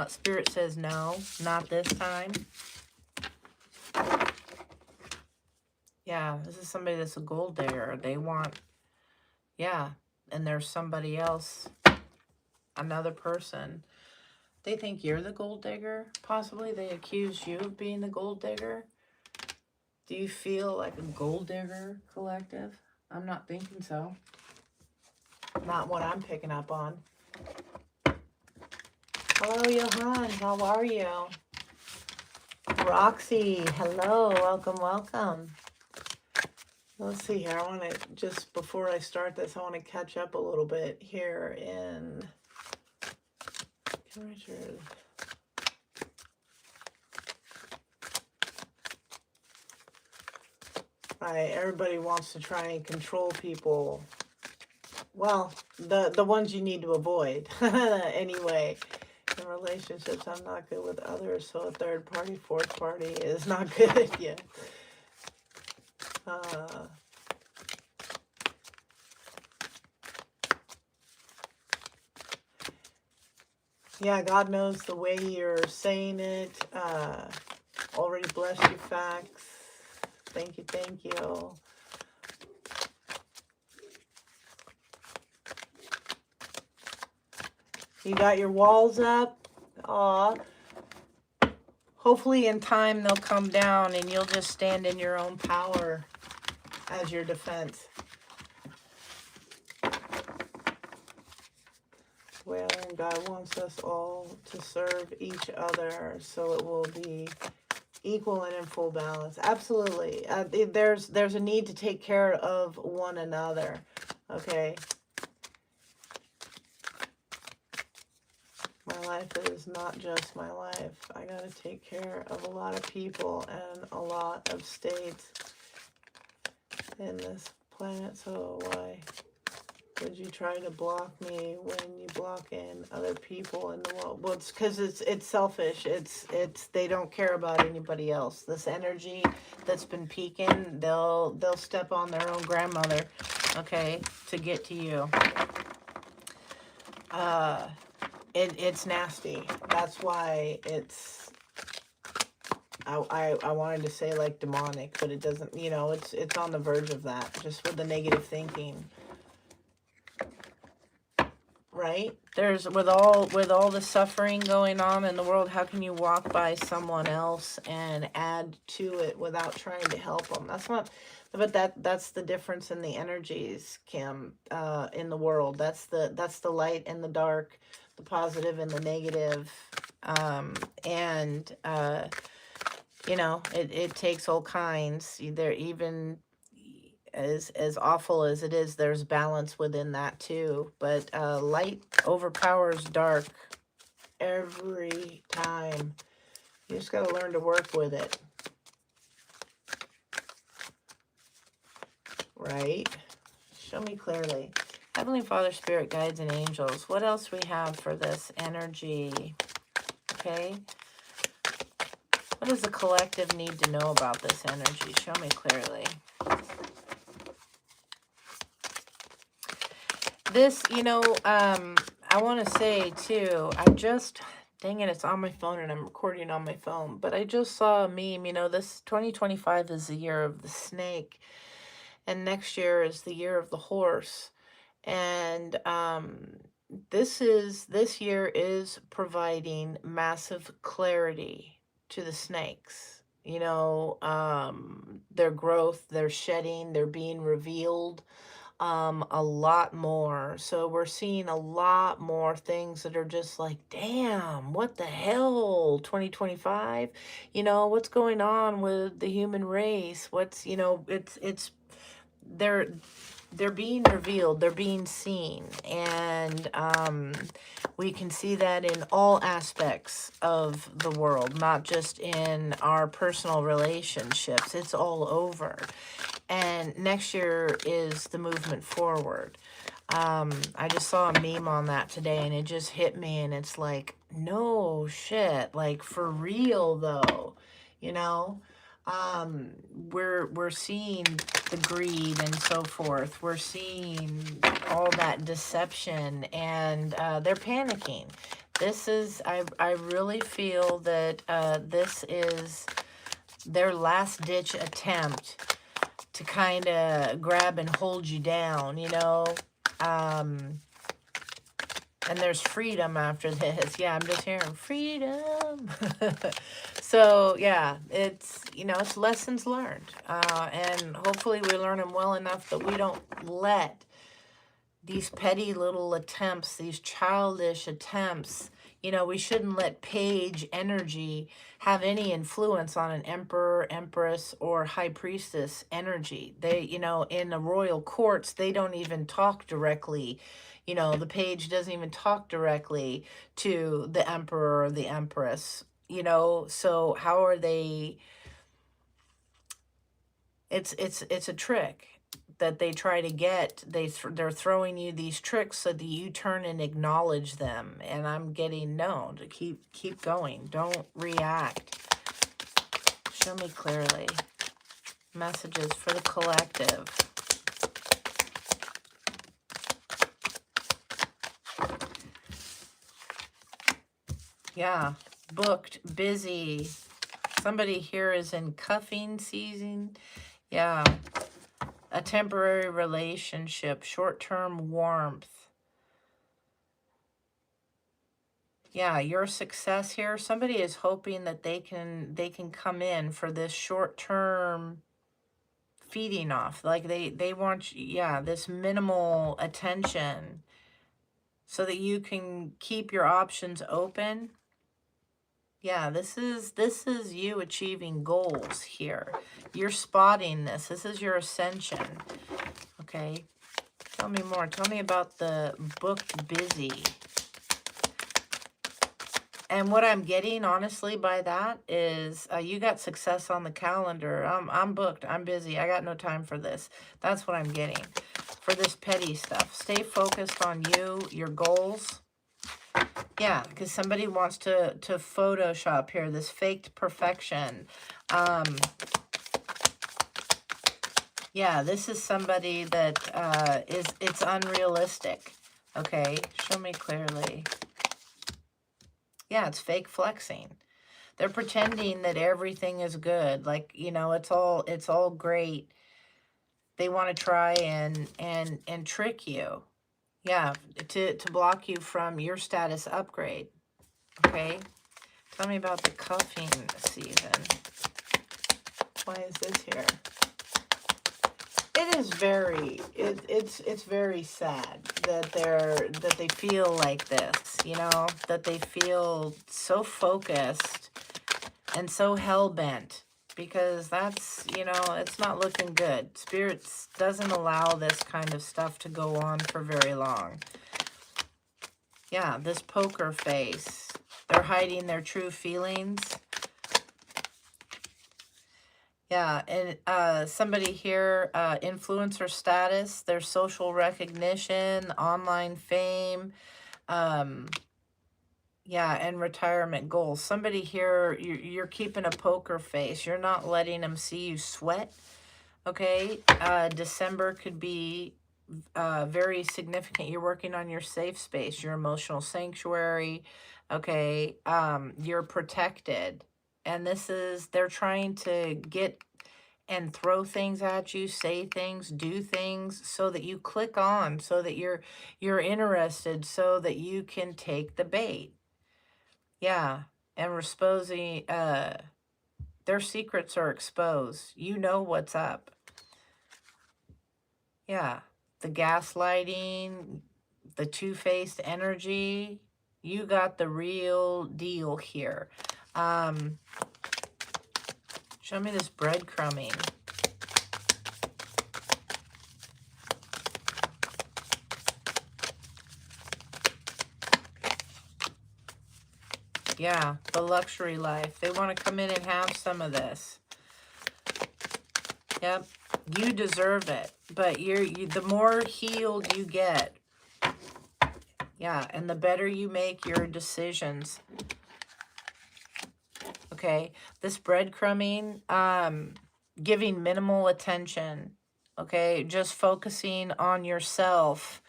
Spirit says no, not this time. Yeah, this is somebody that's a gold digger. They want, yeah, and there's somebody else, another person. They think you're the gold digger, possibly. They accuse you of being the gold digger. Do you feel like a gold digger, collective? I'm not thinking so. Not what I'm picking up on. Hello, Johan. How are you? Roxy, hello. Welcome, welcome. Let's see here. I want to, just before I start this, I want to catch up a little bit here in Richard. Right, everybody wants to try and control people. Well, the ones you need to avoid. Anyway, in relationships, I'm not good with others, so a third party, fourth party is not good. Yeah. Yeah, God knows the way you're saying it. Already blessed you, facts. Thank you, thank you. You got your walls up. Aw. Hopefully in time they'll come down and you'll just stand in your own power as your defense. Well, God wants us all to serve each other so it will be equal and in full balance. Absolutely. There's a need to take care of one another. Okay. My life is not just my life. I got to take care of a lot of people and a lot of states in this planet. So why would you try to block me when you block in other people in the world? Well, it's because it's selfish. It's they don't care about anybody else. This energy that's been peaking, they'll step on their own grandmother, okay, to get to you. It's nasty. That's why it's, I wanted to say like demonic, but it doesn't, you know, it's on the verge of that, just with the negative thinking. Right? There's, with all the suffering going on in the world, how can you walk by someone else and add to it without trying to help them? That's not, but that's the difference in the energies, Kim, in the world. That's the light and the dark, the positive and the negative. You know, it takes all kinds. There, even as awful as it is, there's balance within that too. But light overpowers dark every time. You just got to learn to work with it. Right? Show me clearly. Heavenly Father, Spirit, Guides, and Angels. What else we have for this energy? Okay. What does the collective need to know about this energy? Show me clearly. This, you know, I want to say too, dang it, it's on my phone and I'm recording on my phone, but I just saw a meme, you know, this 2025 is the year of the snake, and next year is the year of the horse. And this year is providing massive clarity to the snakes. You know, their growth, their shedding, they're being revealed a lot more. So we're seeing a lot more things that are just like, damn, what the hell, 2025? You know, what's going on with the human race? What's, you know, they're being revealed, they're being seen, and we can see that in all aspects of the world, not just in our personal relationships. It's all over. And next year is the movement forward. I just saw a meme on that today and it just hit me, and it's like, no shit, like for real though, you know? We're seeing the greed and so forth. We're seeing all that deception, and they're panicking. This is, I really feel that this is their last ditch attempt to kind of grab and hold you down, you know? And there's freedom after this. Yeah, I'm just hearing freedom. So, yeah, it's, you know, it's lessons learned. And hopefully we learn them well enough that we don't let these petty little attempts, these childish attempts, you know, we shouldn't let page energy have any influence on an emperor, empress, or high priestess energy. They, you know, in the royal courts, they don't even talk directly. You know, the page doesn't even talk directly to the emperor or the empress, you know, so how are they? It's a trick that they try to get. They're throwing you these tricks so that you turn and acknowledge them. And I'm getting no, to keep going. Don't react. Show me clearly. Messages for the collective. Yeah, booked, busy, Somebody here is in cuffing season. Yeah. A temporary relationship, short-term warmth. Yeah, your success here. Somebody is hoping that they can come in for this short-term feeding off. Like they want, yeah, this minimal attention so that you can keep your options open. Yeah, this is you achieving goals here. You're spotting this. This is your ascension. Okay. Tell me more. Tell me about the booked busy. And what I'm getting, honestly, by that is you got success on the calendar. I'm booked. I'm busy. I got no time for this. That's what I'm getting for this petty stuff. Stay focused on you, your goals. Yeah, because somebody wants to Photoshop here, this faked perfection. Yeah, this is somebody that it's unrealistic. Okay, show me clearly. Yeah, it's fake flexing. They're pretending that everything is good. Like, you know, it's all great. They want to try and trick you. Yeah, to block you from your status upgrade. Okay? Tell me about the cuffing season. Why is this here? It is very it's very sad that they feel like this, you know, that they feel so focused and so hell-bent, because that's, you know, it's not looking good. Spirits doesn't allow this kind of stuff to go on for very long. Yeah, this poker face. They're hiding their true feelings. Yeah, and somebody here, influencer status, their social recognition, online fame, yeah, and retirement goals. Somebody here, you're keeping a poker face. You're not letting them see you sweat, okay? December could be very significant. You're working on your safe space, your emotional sanctuary, okay? You're protected. And this is, they're trying to get and throw things at you, say things, do things so that you click on, so that you're interested, so that you can take the bait. Yeah, and exposing, their secrets are exposed. You know what's up. Yeah, the gaslighting, the two-faced energy. You got the real deal here. Show me this breadcrumbing. Yeah, the luxury life. They want to come in and have some of this. Yep, you deserve it. But the more healed you get, yeah, and the better you make your decisions. Okay, this breadcrumbing, giving minimal attention. Okay, just focusing on yourself.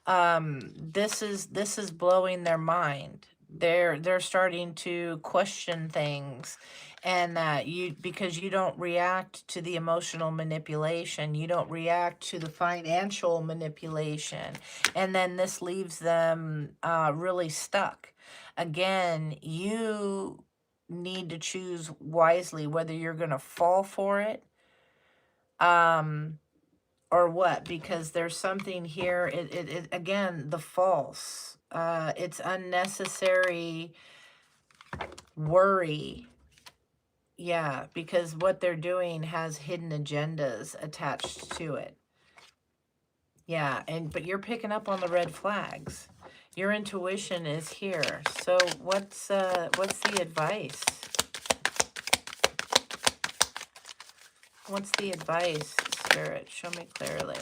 This is blowing their mind. They're starting to question things, and that because you don't react to the emotional manipulation, you don't react to the financial manipulation, and then this leaves them really stuck. Again, you need to choose wisely whether you're going to fall for it or what, because there's something here. It again, the false, it's unnecessary worry. Yeah, because what they're doing has hidden agendas attached to it. Yeah, but you're picking up on the red flags. Your intuition is here. So what's the advice? What's the advice, Spirit? Show me clearly.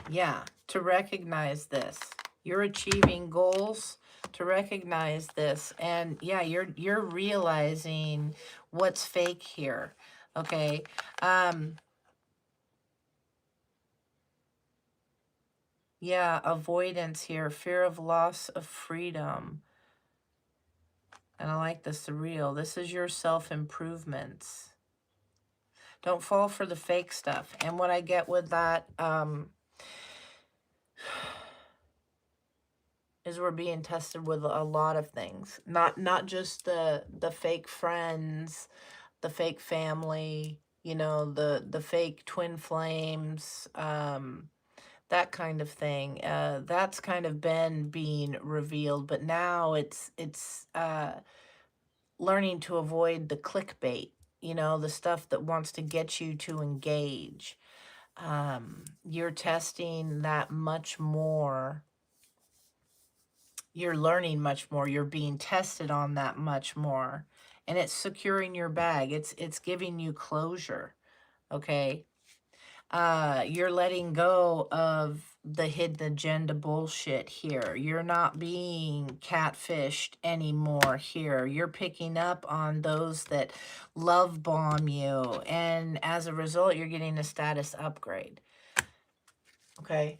Yeah, to recognize this. You're achieving goals, to recognize this. And yeah, you're realizing what's fake here. Okay. Yeah, avoidance here, fear of loss of freedom. And I like the surreal. This is your self-improvements. Don't fall for the fake stuff. And what I get with that is we're being tested with a lot of things. Not just the fake friends, the fake family, you know, the fake twin flames, that kind of thing. That's kind of been being revealed, but now it's learning to avoid the clickbait, you know, the stuff that wants to get you to engage. You're testing that much more. You're learning much more. You're being tested on that much more. And it's securing your bag. It's giving you closure. Okay. You're letting go of the hidden agenda bullshit here. You're not being catfished anymore here. You're picking up on those that love bomb you. And as a result, you're getting a status upgrade. Okay.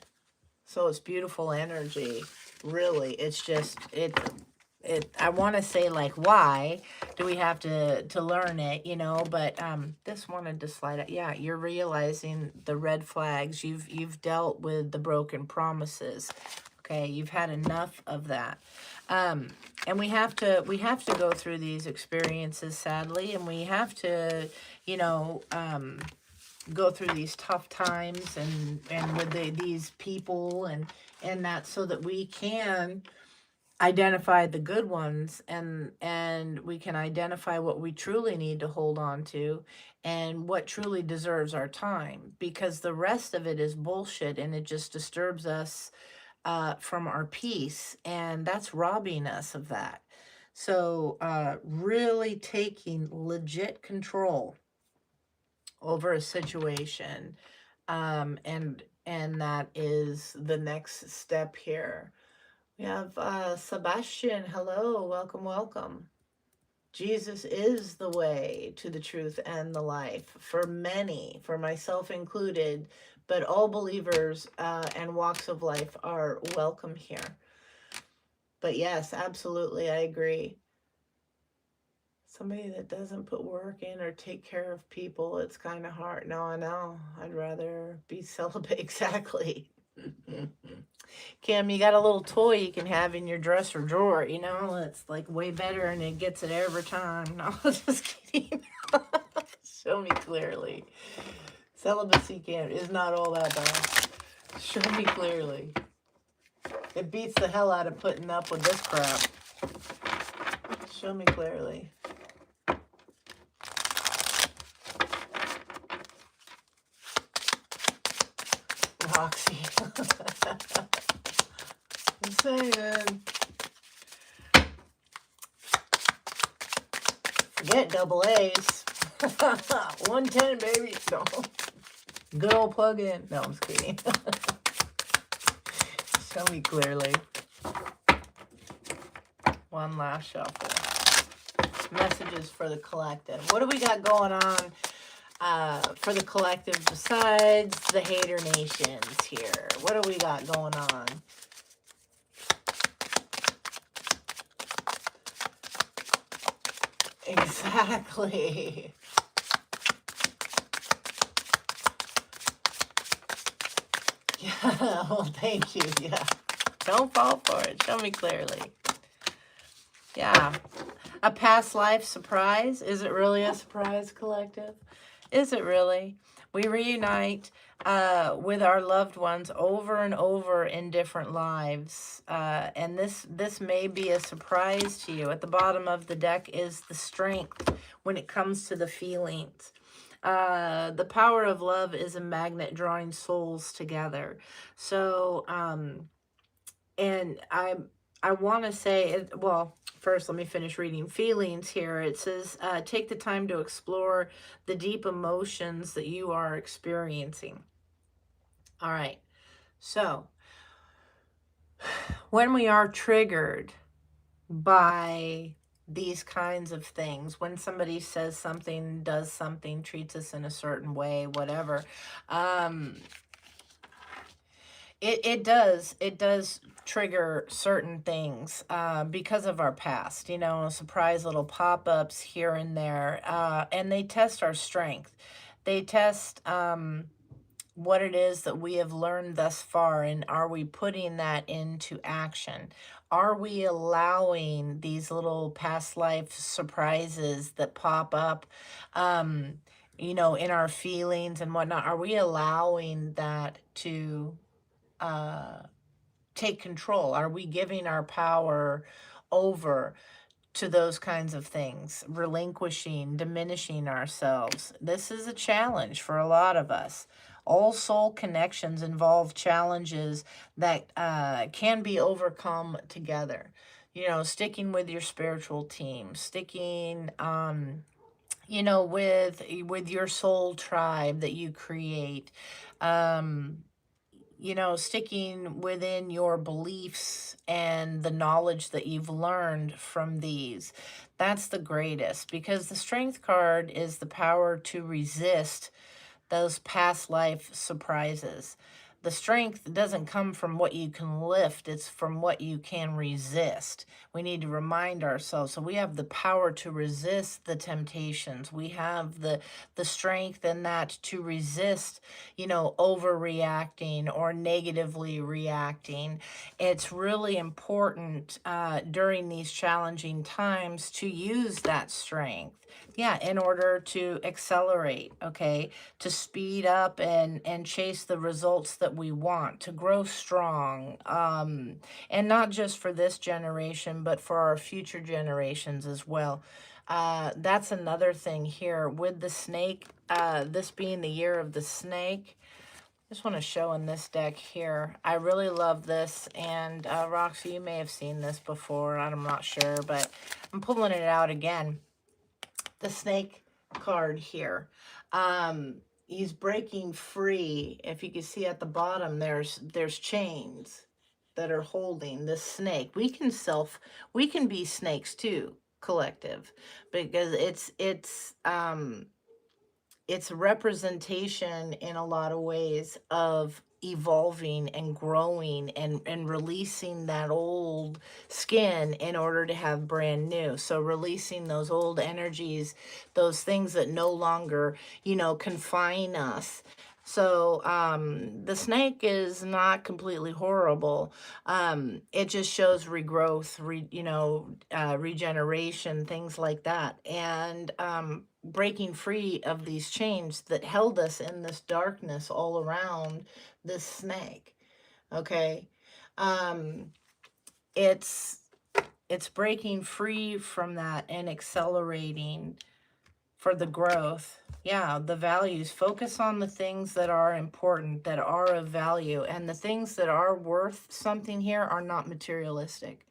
So it's beautiful energy. Really. It's just, I want to say, like, why do we have to learn it, you know? But this wanted to slide out. Yeah, you're realizing the red flags. You've dealt with the broken promises. Okay, you've had enough of that. And we have to go through these experiences, sadly, and we have to, you know, go through these tough times and with these people and that, so that we can identify the good ones and we can identify what we truly need to hold on to and what truly deserves our time, because the rest of it is bullshit and it just disturbs us from our peace, and that's robbing us of that. So really taking legit control over a situation, and that is the next step here. We have Sebastian. Hello, welcome, welcome. Jesus is the way to the truth and the life for many, for myself included, but all believers and walks of life are welcome here. But yes, absolutely, I agree. Somebody that doesn't put work in or take care of people, it's kind of hard. No, I know. I'd rather be celibate. Exactly. Kim, you got a little toy you can have in your dresser drawer, you know? It's like way better and it gets it every time. No, just kidding. Show me clearly. Celibacy is not all that bad. Show me clearly. It beats the hell out of putting up with this crap. Show me clearly. Roxy. I'm saying. Forget double A's. 110, baby. No. Good old plug-in. No, I'm just kidding. Show me clearly. One last shuffle. Messages for the collective. What do we got going on for the collective besides the hater nations here? What do we got going on? Exactly. Yeah, well, thank you. Yeah. Don't fall for it. Show me clearly. Yeah. A past life surprise. Is it really a surprise, collective? Is it really? We reunite with our loved ones over and over in different lives. And this may be a surprise to you. At the bottom of the deck is the strength when it comes to the feelings. The power of love is a magnet drawing souls together. So, and I want to say, well, first, let me finish reading feelings here. It says, take the time to explore the deep emotions that you are experiencing. All right. So, when we are triggered by these kinds of things, when somebody says something, does something, treats us in a certain way, whatever, it does trigger certain things because of our past, you know, surprise little pop-ups here and there. And they test our strength. They test what it is that we have learned thus far, and are we putting that into action? Are we allowing these little past life surprises that pop up, um, you know, in our feelings and whatnot? Are we allowing that to uh, take control? Are we giving our power over to those kinds of things, relinquishing, diminishing ourselves? This is a challenge for a lot of us. All soul connections involve challenges that can be overcome together. You know, sticking with your spiritual team, sticking, you know, with your soul tribe that you create, um, you know, sticking within your beliefs and the knowledge that you've learned from these. That's the greatest, because the strength card is the power to resist those past life surprises. The strength doesn't come from what you can lift, it's from what you can resist. We need to remind ourselves. So we have the power to resist the temptations. We have the strength in that to resist, you know, overreacting or negatively reacting. It's really important during these challenging times to use that strength. Yeah, in order to accelerate, okay, to speed up and chase the results that we want, to grow strong, and not just for this generation, but for our future generations as well. That's another thing here with the snake, this being the year of the snake. Just want to show in this deck here. I really love this, and Roxy, you may have seen this before, I'm not sure, but I'm pulling it out again. The snake card here. He's breaking free. If you can see at the bottom, there's chains that are holding this snake. We can be snakes too, collective, because it's representation in a lot of ways of evolving and growing and releasing that old skin in order to have brand new. So releasing those old energies, those things that no longer, you know, confine us. So the snake is not completely horrible. It just shows regrowth, regeneration, things like that. And breaking free of these chains that held us in this darkness all around this snake. Okay. Um, it's breaking free from that and accelerating for the growth. Yeah, the values. Focus on the things that are important, that are of value, and the things that are worth something here are not materialistic.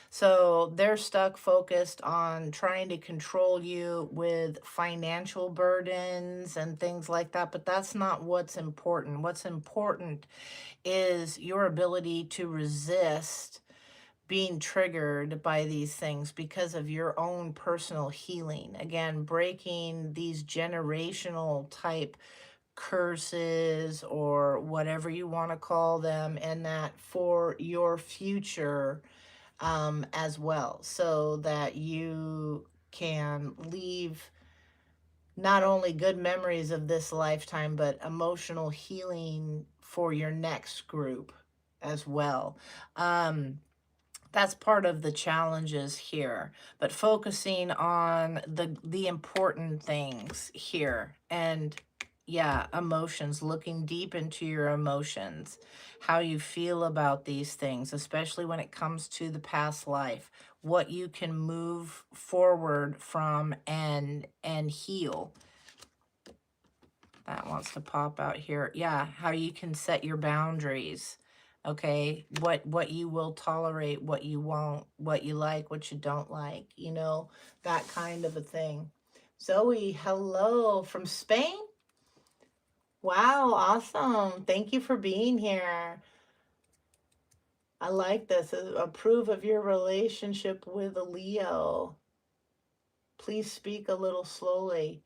So they're stuck focused on trying to control you with financial burdens and things like that, but that's not what's important. What's important is your ability to resist being triggered by these things because of your own personal healing. Again, breaking these generational type curses or whatever you want to call them, and that for your future as well, so that you can leave not only good memories of this lifetime, but emotional healing for your next group as well. That's part of the challenges here, but focusing on the important things here. And yeah, emotions, looking deep into your emotions, how you feel about these things, especially when it comes to the past life, what you can move forward from and heal. That wants to pop out here. Yeah, how you can set your boundaries. Okay, what you will tolerate, what you won't, what you like, what you don't like, you know, that kind of a thing. Zoe, hello from Spain. Wow, awesome. Thank you for being here. I like this. Approve of your relationship with a Leo. Please speak a little slowly.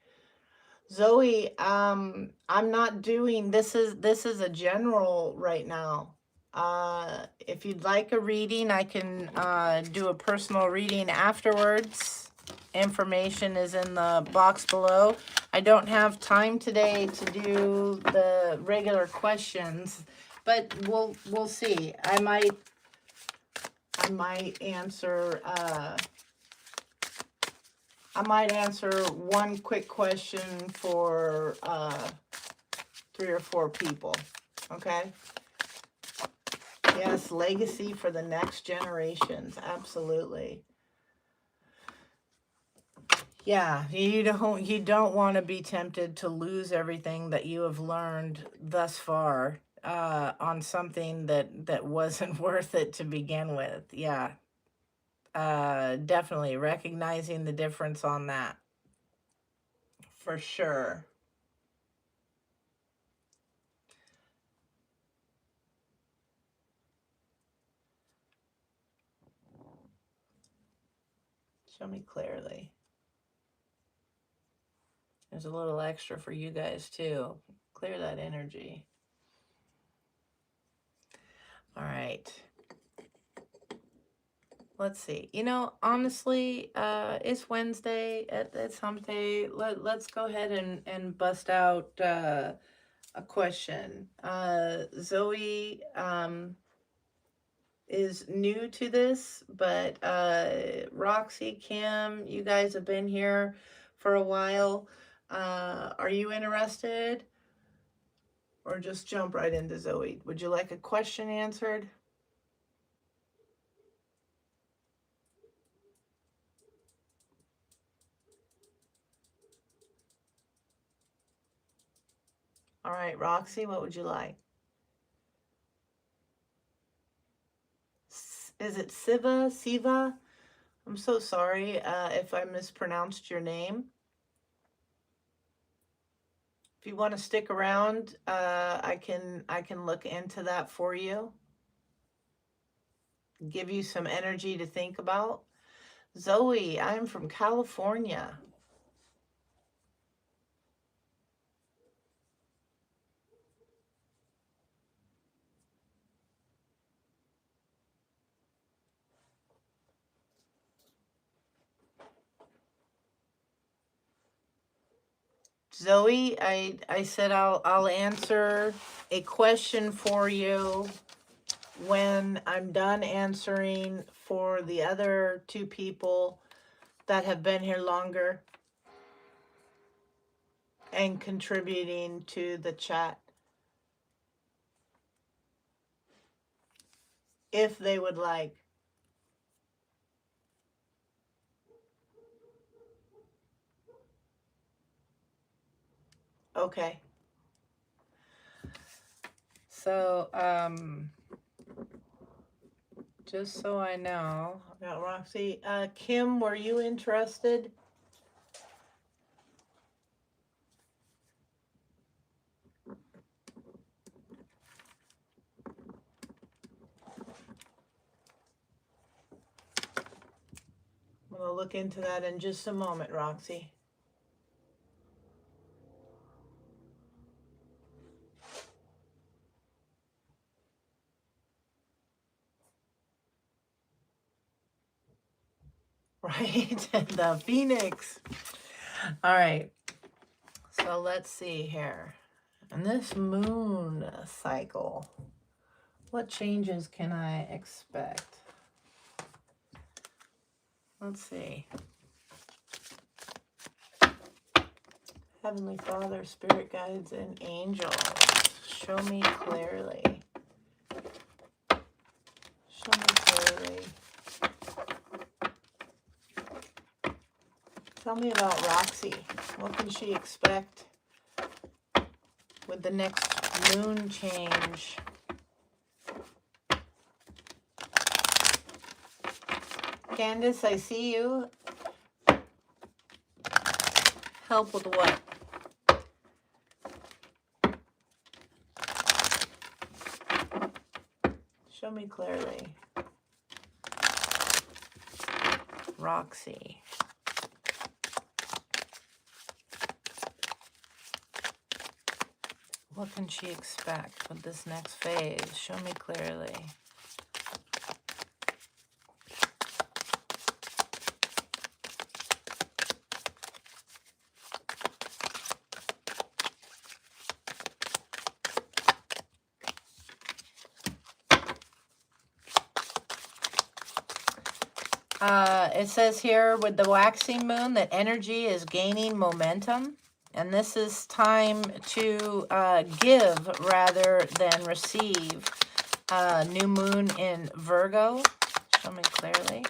Zoe, I'm not doing this is a general right now. If you'd like a reading, I can do a personal reading afterwards. Information is in the box below. I don't have time today to do the regular questions, but we'll see. I might answer one quick question for 3 or 4 people. Okay? Yes, legacy for the next generations. Absolutely. Yeah, you don't want to be tempted to lose everything that you have learned thus far on something that wasn't worth it to begin with. Yeah. Definitely recognizing the difference on that. For sure. Show me clearly. There's a little extra for you guys too. Clear that energy. All right. Let's see. You know, honestly, it's Wednesday. It's hump day. Let's go ahead and bust out a question. Zoe is new to this, but Roxy, Kim, you guys have been here for a while. Are you interested? Or just jump right into Zoe? Would you like a question answered? All right, Roxy, what would you like? Is it Siva? I'm so sorry if I mispronounced your name. If you want to stick around, I can look into that for you. Give you some energy to think about. Zoe, I'm from California. Zoe, I said I'll answer a question for you when I'm done answering for the other 2 people that have been here longer and contributing to the chat, if they would like. Okay. So, just so I know about Roxy, Kim, were you interested? I'm going to look into that in just a moment, Roxy. Right? The Phoenix. All right. So let's see here. And this moon cycle, what changes can I expect? Let's see. Heavenly Father, Spirit Guides, and Angels, show me clearly. Show me clearly. Tell me about Roxy. What can she expect with the next moon change? Candace, I see you. Help with what? Show me clearly. Roxy. What can she expect with this next phase? Show me clearly. It says here with the waxing moon that energy is gaining momentum. And this is time to give rather than receive. New moon in Virgo. Show me clearly.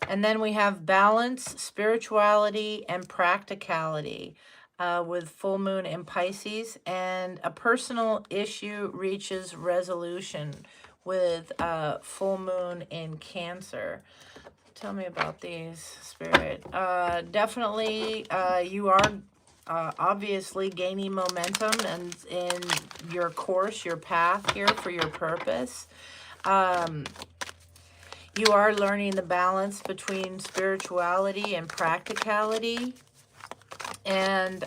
And then we have balance, spirituality, and practicality with full moon in Pisces. And a personal issue reaches resolution with full moon in Cancer. Tell me about these, Spirit. Definitely, you are obviously gaining momentum and in your course, your path here for your purpose. You are learning the balance between spirituality and practicality. And,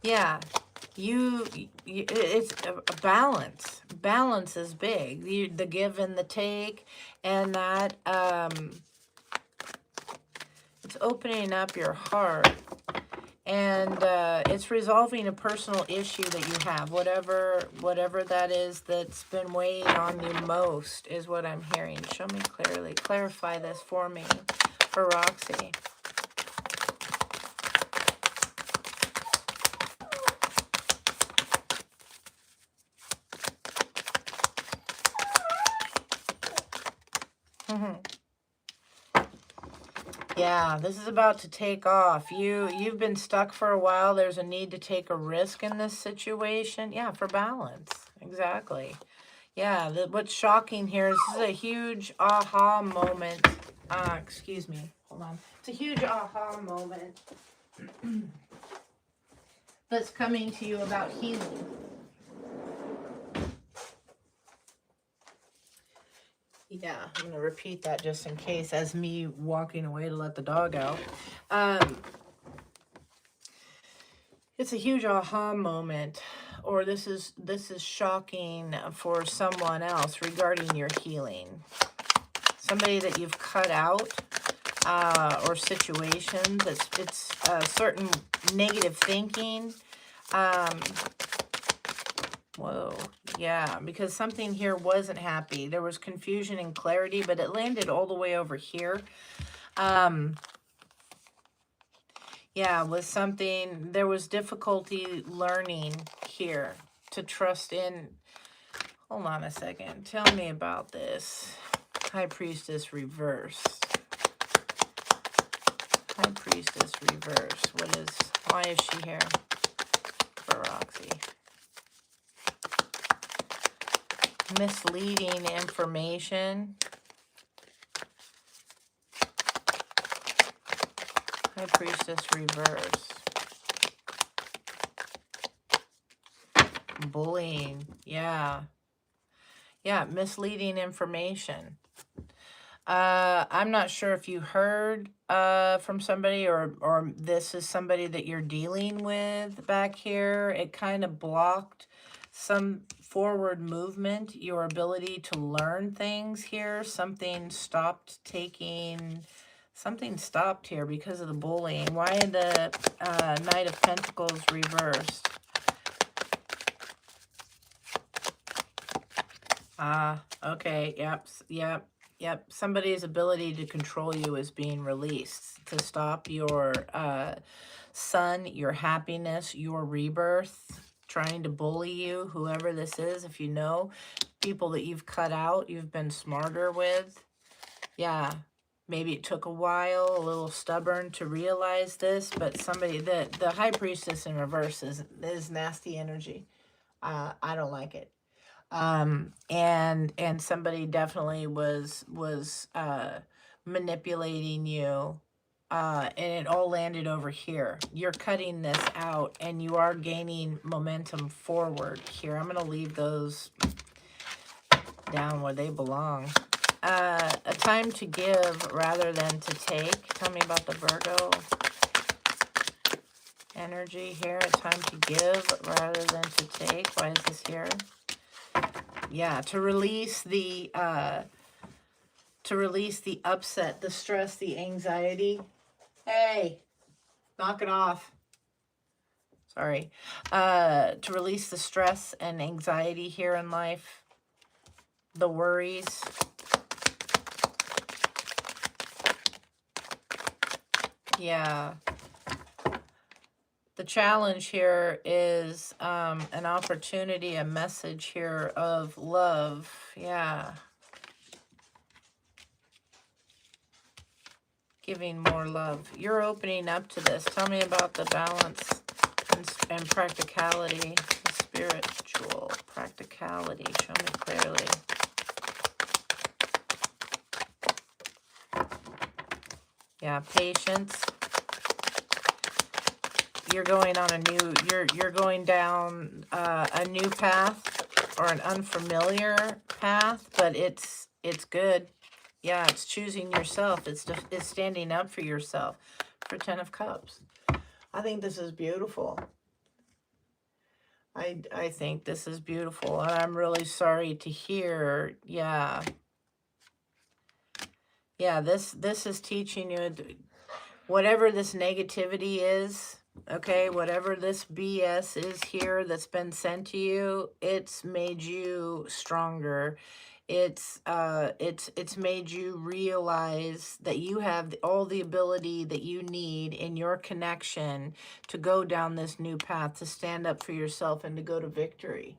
yeah, it's a balance. Balance is big. The give and the take, and that, it's opening up your heart. And it's resolving a personal issue that you have, whatever that is that's been weighing on you most is what I'm hearing. Show me clearly. Clarify this for me, for Roxy. Yeah, this is about to take off. You've been stuck for a while. There's a need to take a risk in this situation. Yeah, for balance. Exactly. Yeah, what's shocking here is this is a huge aha moment. Excuse me. Hold on. It's a huge aha moment that's coming to you about healing. Yeah, I'm going to repeat that just in case as me walking away to let the dog out. It's a huge aha moment, or this is shocking for someone else regarding your healing. Somebody that you've cut out, or situations. It's certain negative thinking. Whoa, yeah, because something here wasn't happy. There was confusion and clarity, but it landed all the way over here. Yeah, with something, there was difficulty learning here to trust in. Hold on a second. Tell me about this. High Priestess reversed. High Priestess reversed. Why is she here for Roxy? Misleading information. High Priestess reverse. Bullying. Yeah. Yeah, misleading information. I'm not sure if you heard from somebody or this is somebody that you're dealing with back here. It kind of blocked some forward movement, your ability to learn things here. Something stopped here because of the bullying. Why the Knight of Pentacles reversed? Okay, yep. Somebody's ability to control you is being released to stop your sun, your happiness, your rebirth, trying to bully you, whoever this is. If you know people that you've cut out, you've been smarter with. Yeah, maybe it took a while, a little stubborn to realize this, but somebody, the High Priestess in reverse is nasty energy. I don't like it. And somebody definitely was manipulating you, and it all landed over here. You're cutting this out, and you are gaining momentum forward here. I'm going to leave those down where they belong. a time to give rather than to take. Tell me about the Virgo energy here. A time to give rather than to take. Why is this here? Yeah, to release the upset, the stress, the anxiety. Hey, knock it off. Sorry. To release the stress and anxiety here in life, the worries. Yeah. The challenge here is an opportunity, a message here of love. Yeah. Giving more love. You're opening up to this. Tell me about the balance and practicality. The spiritual practicality. Show me clearly. Yeah, patience. You're going on a new, you're going down a new path or an unfamiliar path, but it's good. Yeah, it's choosing yourself. It's standing up for yourself. For 10 of Cups. I think this is beautiful. I think this is beautiful. And I'm really sorry to hear. Yeah. Yeah, this is teaching you whatever this negativity is, okay, whatever this BS is here that's been sent to you, it's made you stronger. It's made you realize that you have all the ability that you need in your connection to go down this new path, to stand up for yourself and to go to victory.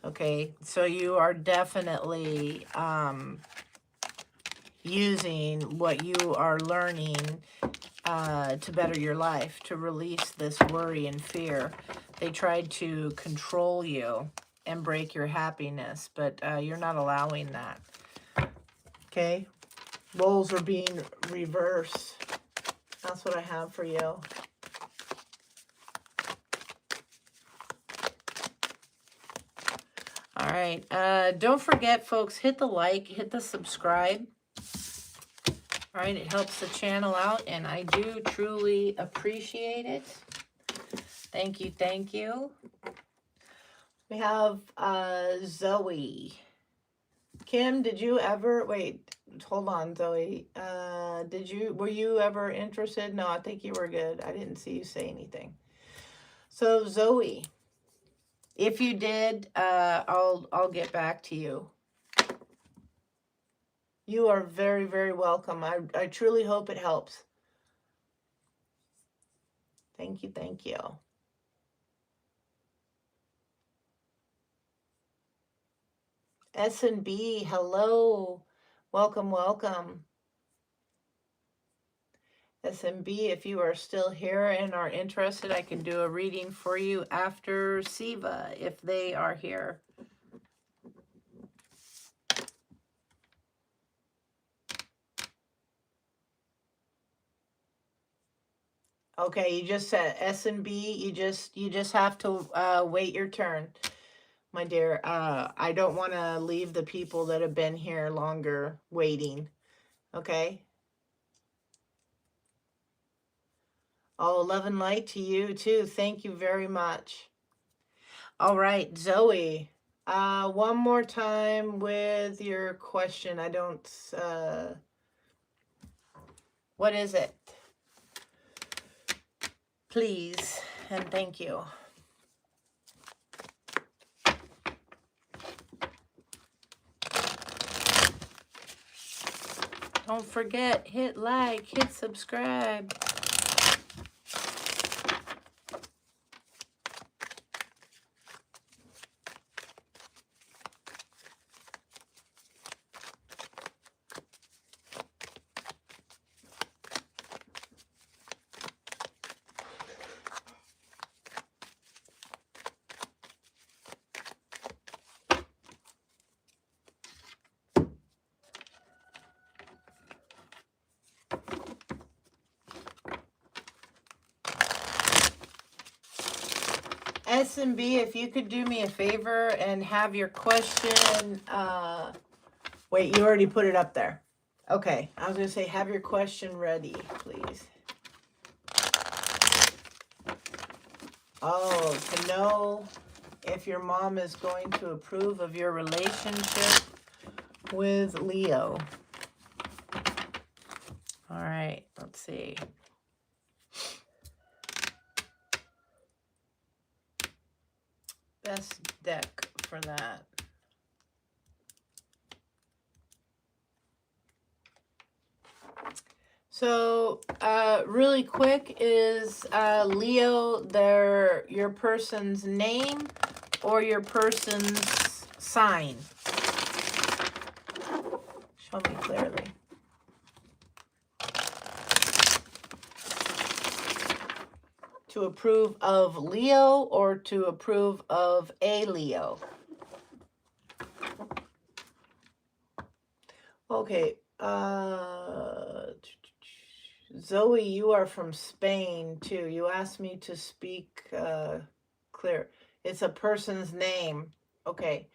Okay, so you are definitely using what you are learning to better your life, to release this worry and fear. They tried to control you and break your happiness, but you're not allowing that. Okay? Roles are being reversed. That's what I have for you. All right. Don't forget, folks, hit the like, hit the subscribe. All right, it helps the channel out, and I do truly appreciate it. Thank you, thank you. We have Zoe. Kim, did you ever, wait, hold on, Zoe. Were you ever interested? No, I think you were good. I didn't see you say anything. So, Zoe, if you did, I'll get back to you. You are very, very welcome. I truly hope it helps. Thank you, thank you. S&B, hello. Welcome, welcome. S&B, if you are still here and are interested, I can do a reading for you after Siva, if they are here. Okay, you just said S&B. You just have to wait your turn, my dear. I don't want to leave the people that have been here longer waiting. Okay. Oh, love and light to you too. Thank you very much. All right, Zoe. One more time with your question. I don't. What is it? Please and thank you. Don't forget, hit like, hit subscribe. S&B, if you could do me a favor and have your question Wait, you already put it up there. Okay, I was going to say, have your question ready, please. Oh, to know if your mom is going to approve of your relationship with Leo. All right, let's see. Best deck for that. So, really quick, is Leo your person's name or your person's sign? Show me clearly. To approve of Leo or to approve of a Leo? Okay, Zoe, you are from Spain too. You asked me to speak clear. It's a person's name. Okay.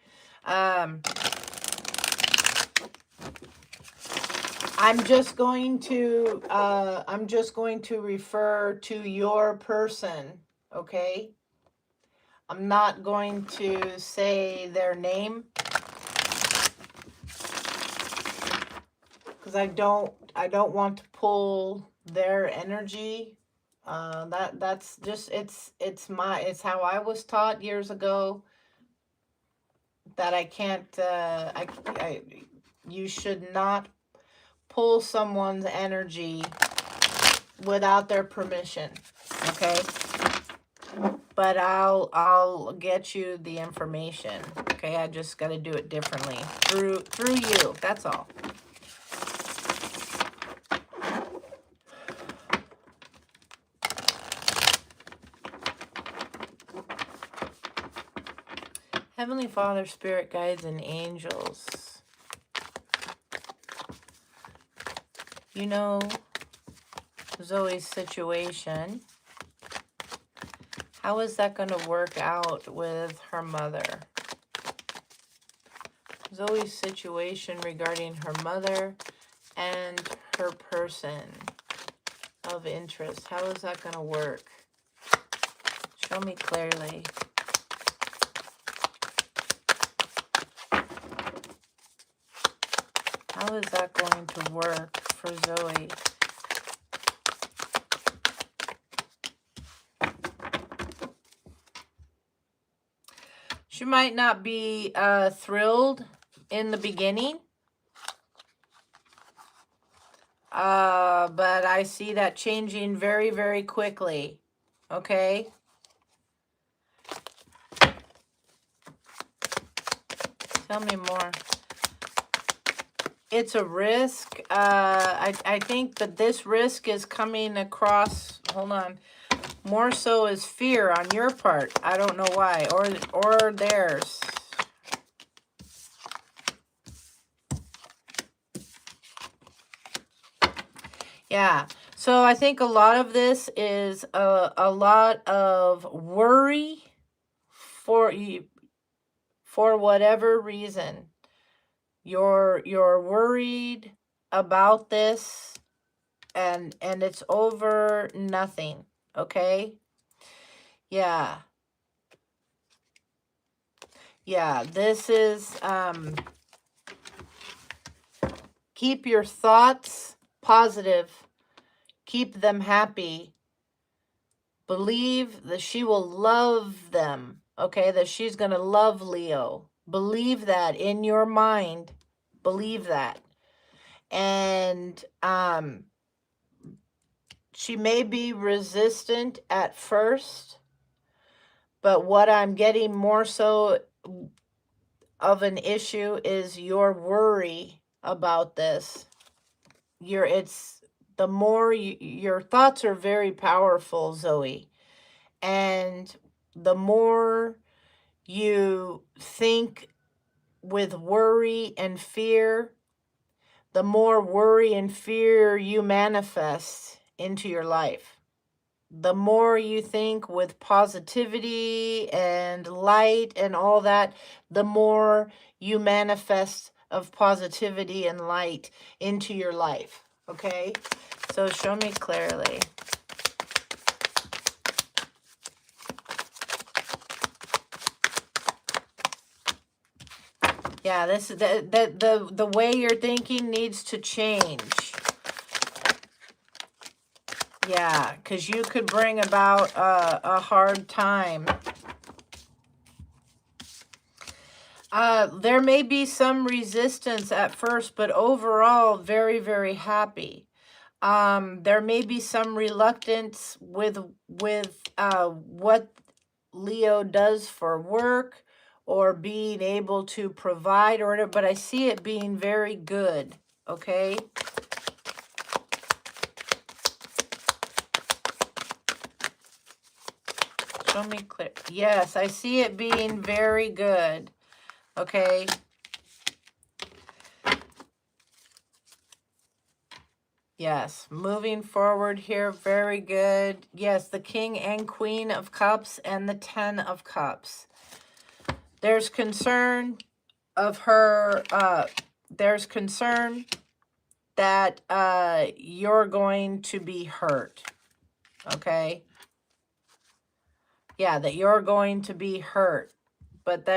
I'm just going to refer to your person, okay? I'm not going to say their name because I don't want to pull their energy. That's just it's how I was taught years ago, that I can't you should not pull someone's energy without their permission, okay? But I'll get you the information, okay? I just got to do it differently through you. That's all. Heavenly Father, Spirit Guides, and Angels, you know Zoe's situation. How is that going to work out with her mother? Zoe's situation regarding her mother and her person of interest. How is that going to work? Show me clearly. How is that going to work for Zoe? She might not be thrilled in the beginning, but I see that changing very, very quickly, okay? Tell me more. It's a risk. I think that this risk is coming across, hold on, more so as fear on your part. I don't know why, or theirs. Yeah, so I think a lot of this is a lot of worry for you, for whatever reason. You're worried about this, and it's over nothing, okay? Yeah. Yeah, this is keep your thoughts positive. Keep them happy. Believe that she will love them, okay? That she's going to love Leo. Believe that in your mind. Believe that. And she may be resistant at first, but what I'm getting more so of an issue is your worry about this. The more your thoughts are very powerful, Zoe, and the more you think with worry and fear, the more worry and fear you manifest into your life. The more you think with positivity and light and all that, the more you manifest of positivity and light into your life. Okay? So show me clearly. Yeah, this the way you're thinking needs to change. Yeah, because you could bring about a hard time. There may be some resistance at first, but overall, very, very happy. There may be some reluctance with what Leo does for work or being able to provide or whatever, but I see it being very good, okay? Show me clear. Yes, I see it being very good, okay? Yes, moving forward here, very good. Yes, the King and Queen of Cups and the 10 of Cups. There's concern of her, there's concern that you're going to be hurt, okay? Yeah, that you're going to be hurt. But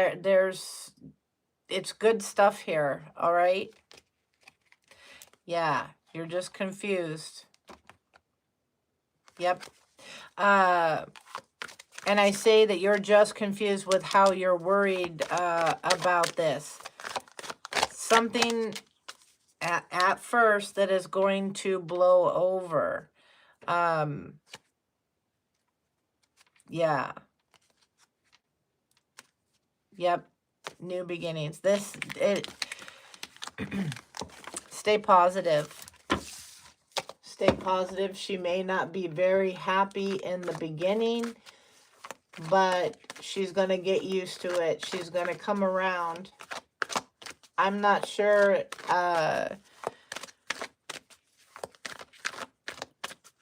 it's good stuff here, all right? Yeah, you're just confused. Yep. And I say that you're just confused with how you're worried about this. Something at first that is going to blow over. Yeah. Yep. New beginnings. Stay positive. Stay positive. She may not be very happy in the beginning, but she's going to get used to it. She's going to come around. I'm not sure.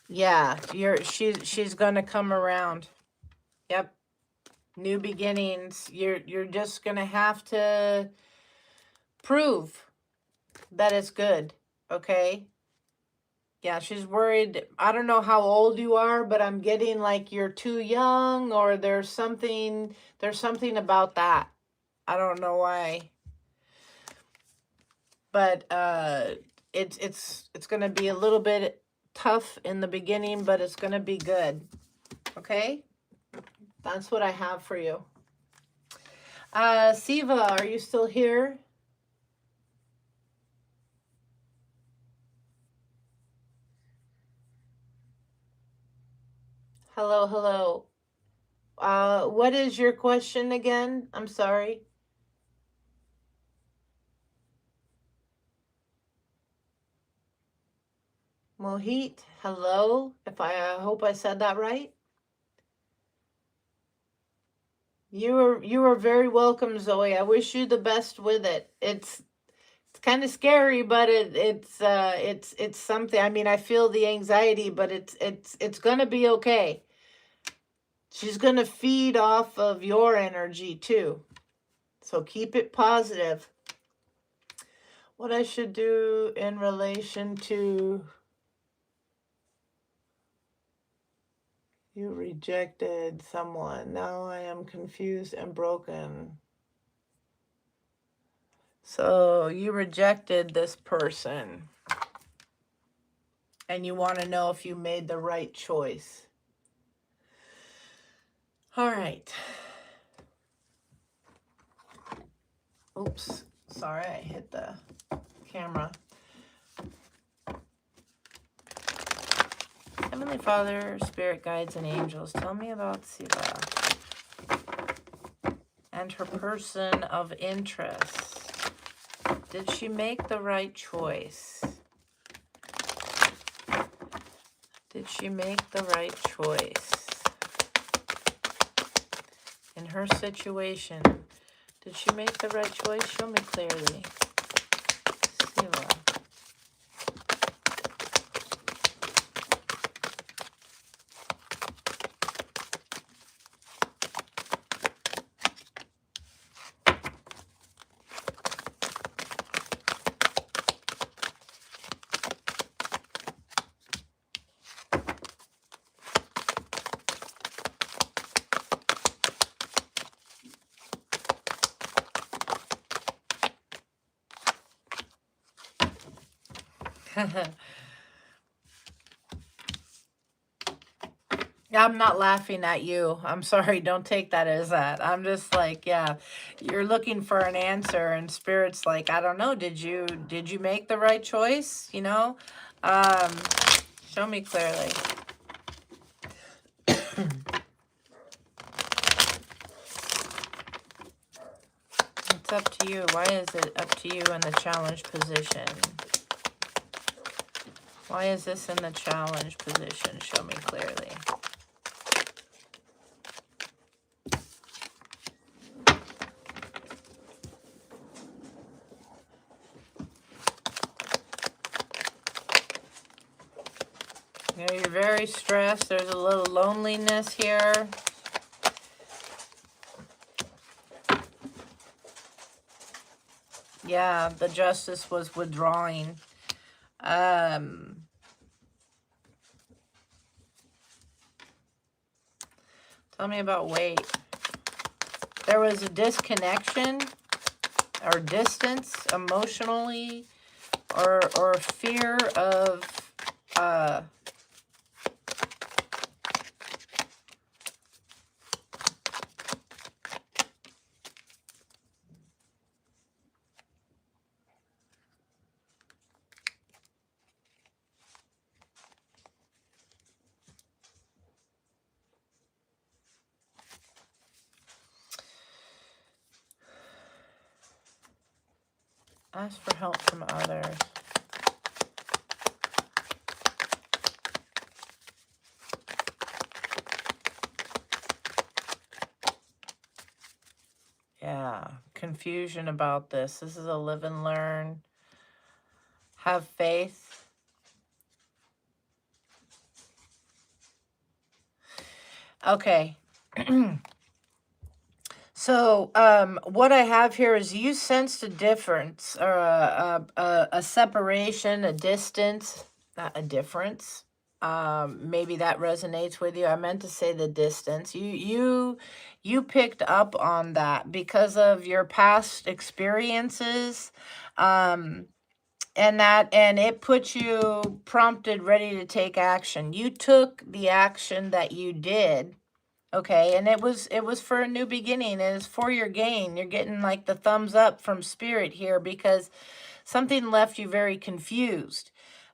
Yeah, she's going to come around. Yep. New beginnings. You're just going to have to prove that it's good, okay? Yeah, she's worried. I don't know how old you are, but I'm getting like you're too young, or there's something about that. I don't know why. But it's going to be a little bit tough in the beginning, but it's going to be good. Okay? That's what I have for you. Siva, are you still here? Hello, hello. What is your question again? I'm sorry. Mohit, hello. I hope I said that right. You are very welcome, Zoe. I wish you the best with it. It's kind of scary, but it's something. I mean, I feel the anxiety, but it's gonna be okay. She's gonna feed off of your energy too. So keep it positive. What I should do in relation to you rejected someone. Now I am confused and broken. So you rejected this person. And you want to know if you made the right choice. All right. Oops. Sorry, I hit the camera. Heavenly Father, Spirit Guides, and Angels, tell me about Siva and her person of interest. Did she make the right choice? Did she make the right choice? In her situation, did she make the right choice? Show me clearly. Siva. I'm not laughing at you. I'm sorry. Don't take that as that. I'm just like, yeah, you're looking for an answer, and Spirit's like, I don't know. Did you make the right choice? You know, um, show me clearly. It's up to you. Why is it up to you in the challenge position? Why is this in the challenge position? Show me clearly. You know, you're very stressed. There's a little loneliness here. Yeah, the justice was withdrawing. Tell me about weight. There was a disconnection or distance emotionally, or fear of ask for help from others. Yeah, confusion about this. This is a live and learn. Have faith. Okay. So, what I have here is you sensed a difference, or a separation, a distance, not a difference. Maybe that resonates with you. I meant to say the distance. You picked up on that because of your past experiences, and it put you prompted, ready to take action. You took the action that you did. Okay, and it was for a new beginning, and it's for your gain. You're getting like the thumbs up from Spirit here because something left you very confused.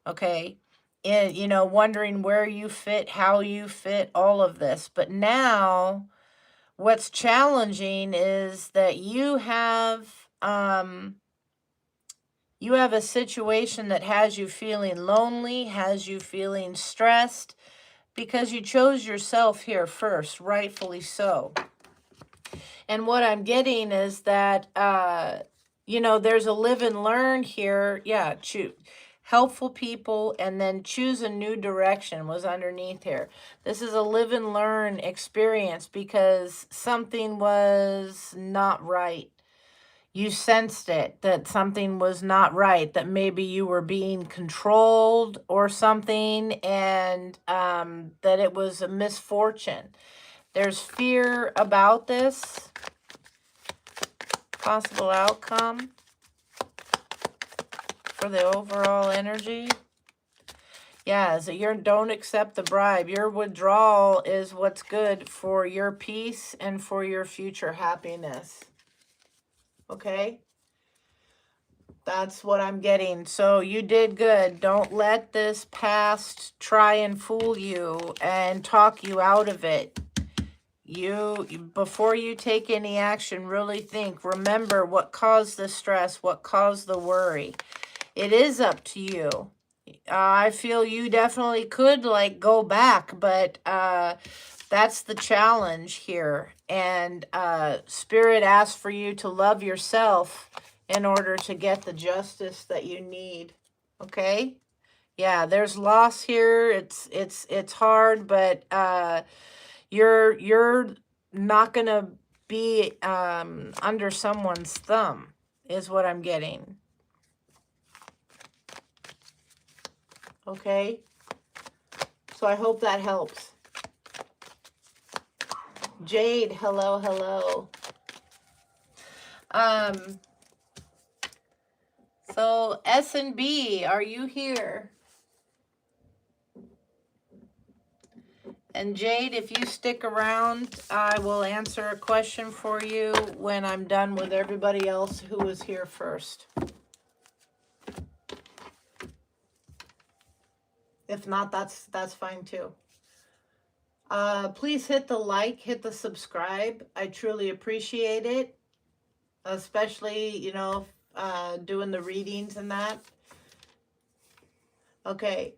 Okay, and you know, wondering where you fit, how you fit, all of this. But now, what's challenging is that you have a situation that has you feeling lonely, has you feeling stressed, because you chose yourself here first, rightfully so. And what I'm getting is that, you know, there's a live and learn here. Yeah, choose helpful people and then choose a new direction was underneath here. This is a live and learn experience because something was not right. You sensed it, that something was not right, that maybe you were being controlled or something, and that it was a misfortune. There's fear about this possible outcome for the overall energy. Yeah, so don't accept the bribe. Your withdrawal is what's good for your peace and for your future happiness. Okay? That's what I'm getting. So you did good. Don't let this past try and fool you and talk you out of it. Before you take any action, really think. Remember what caused the stress, what caused the worry. It is up to you. I feel you definitely could like go back, but that's the challenge here. And Spirit asks for you to love yourself in order to get the justice that you need. Okay? Yeah, there's loss here. It's hard, but you're not gonna be under someone's thumb, is what I'm getting. Okay? So I hope that helps. Jade, hello, hello. So S&B, are you here? And Jade, if you stick around, I will answer a question for you when I'm done with everybody else who was here first. If not, that's fine too. Please hit the like, hit the subscribe. I truly appreciate it. Especially, you know, doing the readings and that. Okay.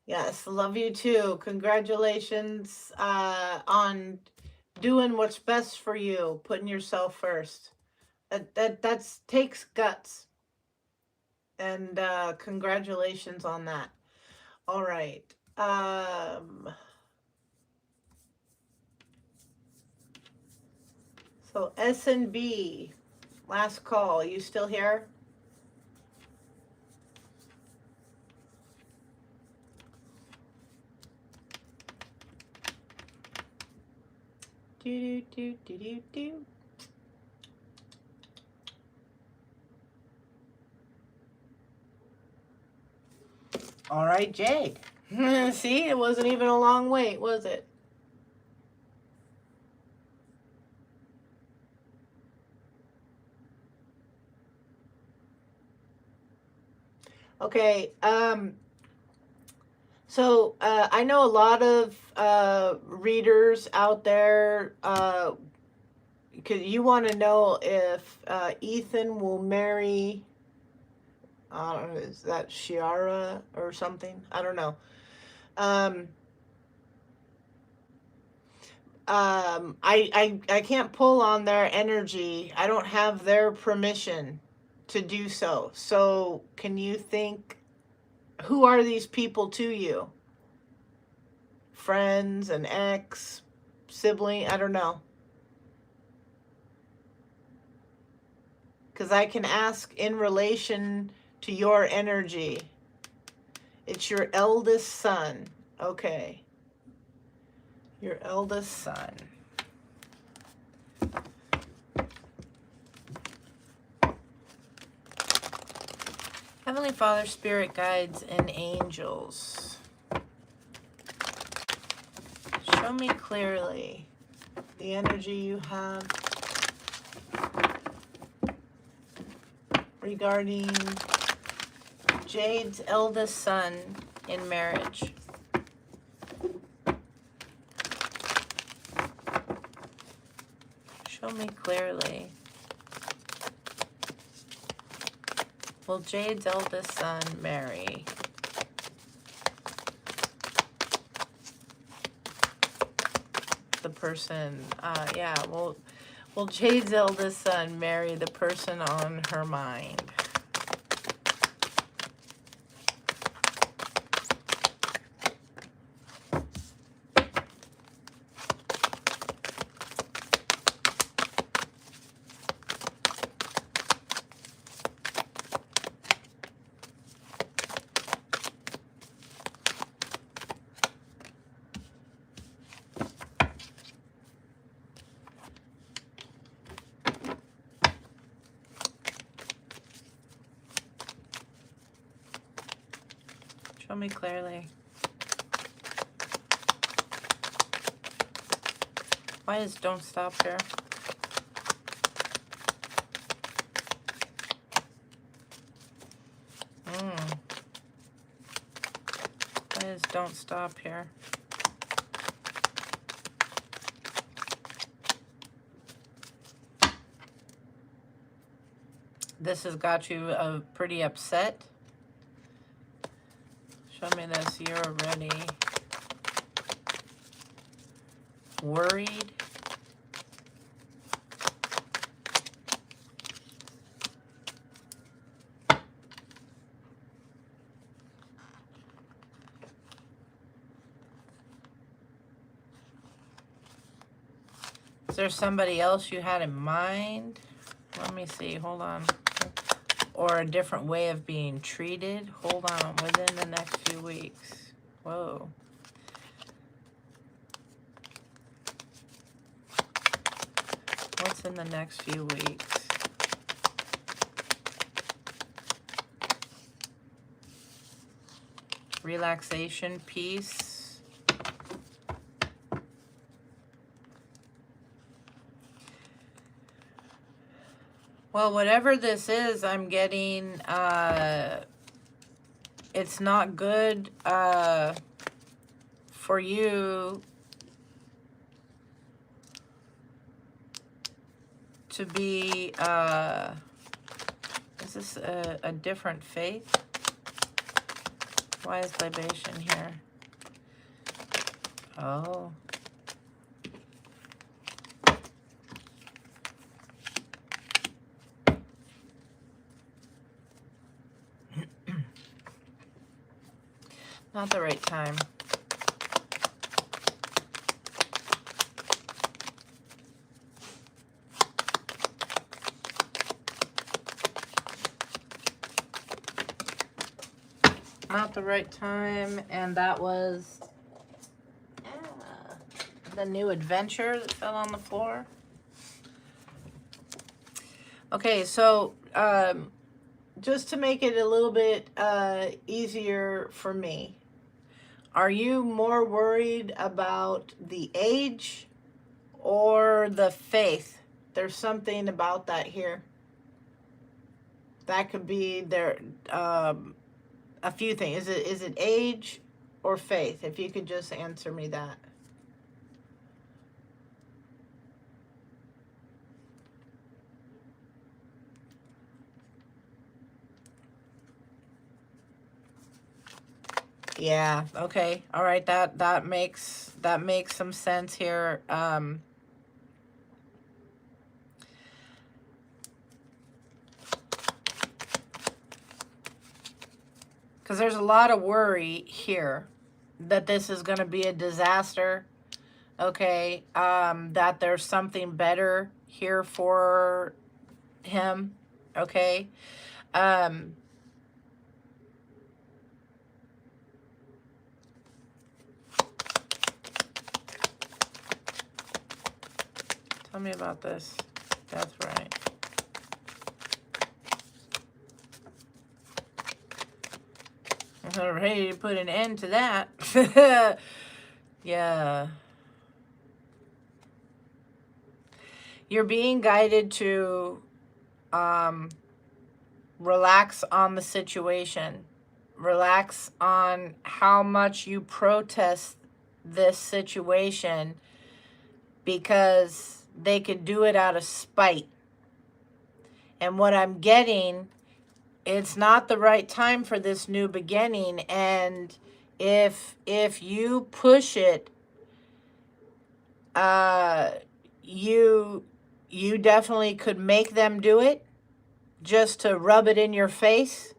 Yes, love you too. Congratulations on doing what's best for you, putting yourself first. That's takes guts. And congratulations on that. All right. So S&B, last call. You still here? Do do do do do do. All right, Jade. See, it wasn't even a long wait, was it? Okay. So I know a lot of readers out there. Because you want to know if Ethan will marry. I don't know. Is that Shiara or something? I don't know. I can't pull on their energy. I don't have their permission to do so. So can you think, who are these people to you? Friends, an ex, sibling? I don't know. Because I can ask in relation to your energy. It's your eldest son. Okay. Your eldest son. Heavenly Father, Spirit Guides, and Angels, show me clearly the energy you have regarding Jade's eldest son in marriage. Show me clearly. Will Jade's eldest son marry the person? Will Jade's eldest son marry the person on her mind? Show me clearly. Why is don't stop here? Why is don't stop here? This has got you pretty upset. Show me this. You're already worried. Is there somebody else you had in mind? Let me see. Hold on. Or a different way of being treated. Hold on. Within the next few weeks. Whoa. in the next few weeks? Relaxation, peace. Well, whatever this is, I'm getting, it's not good for you to be, is this a different faith? Why is libation here? Oh. Not the right time. Not the right time, and that was the new adventure that fell on the floor. Okay, so just to make it a little bit easier for me, are you more worried about the age or the faith? There's something about that here. That could be there. A few things. Is it age or faith? If you could just answer me that. Yeah, okay. All right, that makes some sense here. Because there's a lot of worry here that this is going to be a disaster. Okay, that there's something better here for him. Okay. Tell me about this. That's right. I'm ready to put an end to that. Yeah. You're being guided to relax on the situation. Relax on how much you protest this situation, because they could do it out of spite. And what I'm getting, it's not the right time for this new beginning. And if you push it, you definitely could make them do it just to rub it in your face.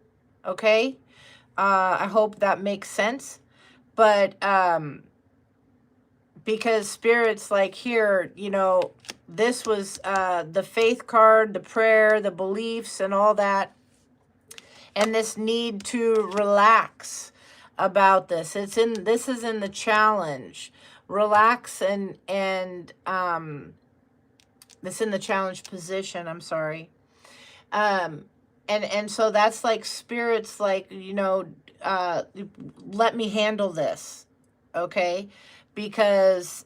Okay? I hope that makes sense. But because Spirit's like here, you know, this was the faith card, the prayer, the beliefs, and all that. And this need to relax about this. This is in the challenge. Relax and this in the challenge position, I'm sorry. And so that's like Spirit's like, you know, let me handle this. Okay? Because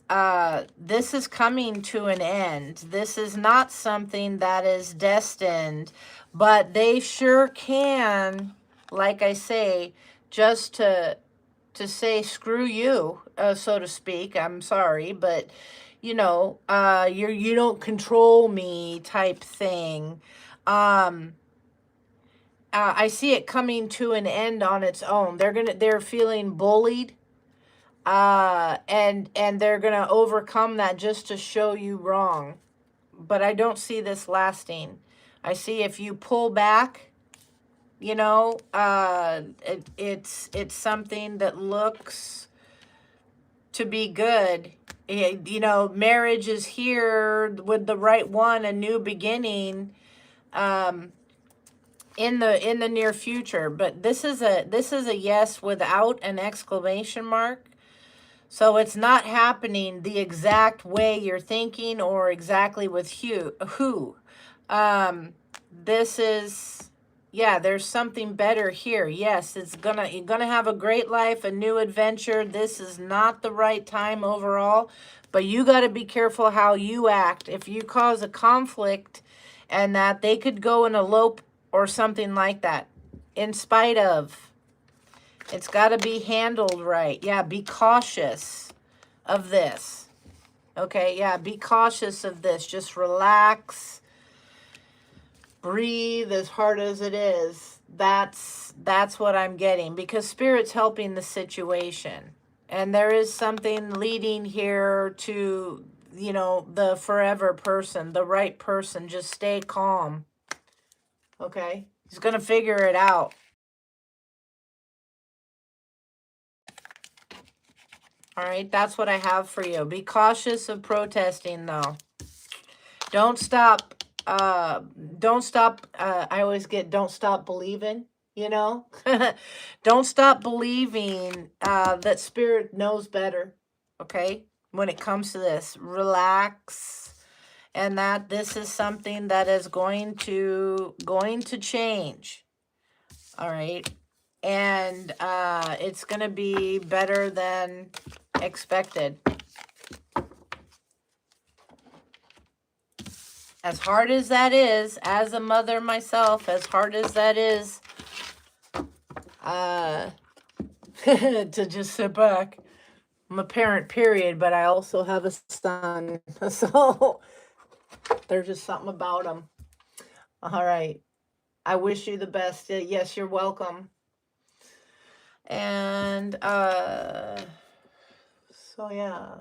this is coming to an end. This is not something that is destined, but they sure can, like I say, just to say screw you, so to speak. I'm sorry, but you know, you don't control me type thing. I see it coming to an end on its own. They're feeling bullied. And they're going to overcome that just to show you wrong. But I don't see this lasting. I see if you pull back, you know, it's something that looks to be good. You know, marriage is here with the right one, a new beginning, in the near future. But this is a yes without an exclamation mark. So it's not happening the exact way you're thinking or exactly with who. This is, yeah, there's something better here. Yes, you're gonna have a great life, a new adventure. This is not the right time overall, but you got to be careful how you act. If you cause a conflict and that they could go and elope or something like that, in spite of, it's got to be handled right. Yeah, be cautious of this. Okay, yeah, be cautious of this. Just relax, breathe as hard as it is. That's what I'm getting, because Spirit's helping the situation. And there is something leading here to, you know, the forever person, the right person. Just stay calm. Okay? He's going to figure it out. All right, that's what I have for you. Be cautious of protesting, though. Don't stop. Don't stop. I always get don't stop believing, you know? Don't stop believing that Spirit knows better, okay? When it comes to this, relax, and that this is something that is going to change, all right? And it's going to be better than expected. As hard as that is, as a mother myself, as hard as that is, to just sit back. I'm a parent, period, but I also have a son. So there's just something about him. All right. I wish you the best. Yes, you're welcome. And so yeah.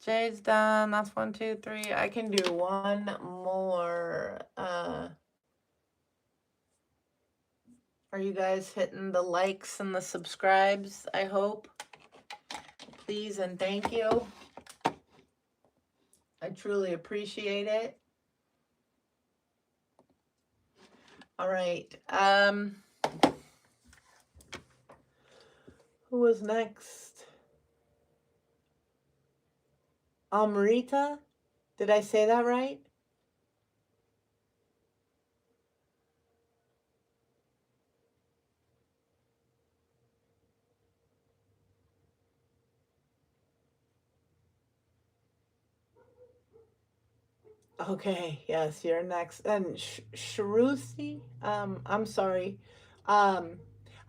Jade's done. That's 1, 2, 3. I can do one more. Are you guys hitting the likes and the subscribes? I hope. Please and thank you. I truly appreciate it. All right. Who was next? Amrita? Did I say that right? Okay, yes, you're next. And Shruti, I'm sorry.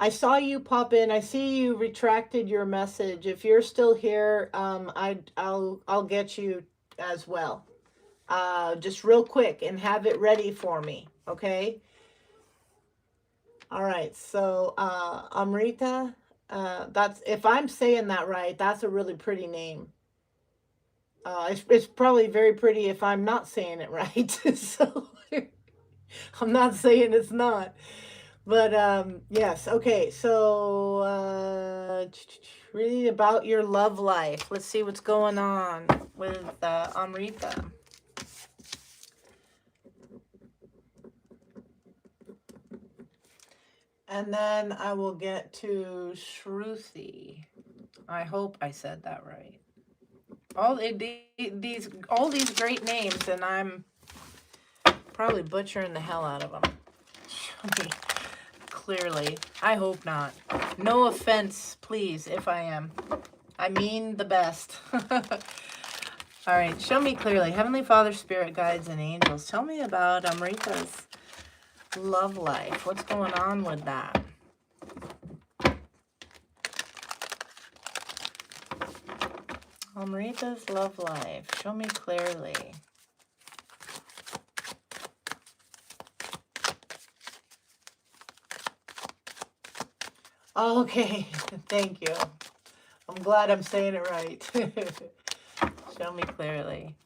I saw you pop in. I see you retracted your message. If you're still here, I'll get you as well. Just real quick and have it ready for me, okay? All right, so Amrita, that's, if I'm saying that right, that's a really pretty name. It's probably very pretty if I'm not saying it right. So I'm not saying it's not. But yes, okay, so really about your love life. Let's see what's going on with Amrita. And then I will get to Shruti. I hope I said that right. All these great names, and I'm probably butchering the hell out of them. Show me clearly. I hope not. No offense, please, if I am. I mean the best. All right, show me clearly. Heavenly Father, Spirit, Guides, and Angels, tell me about Amrita's love life. What's going on with that? Amrita's love life. Show me clearly. Okay, thank you. I'm glad I'm saying it right. Show me clearly.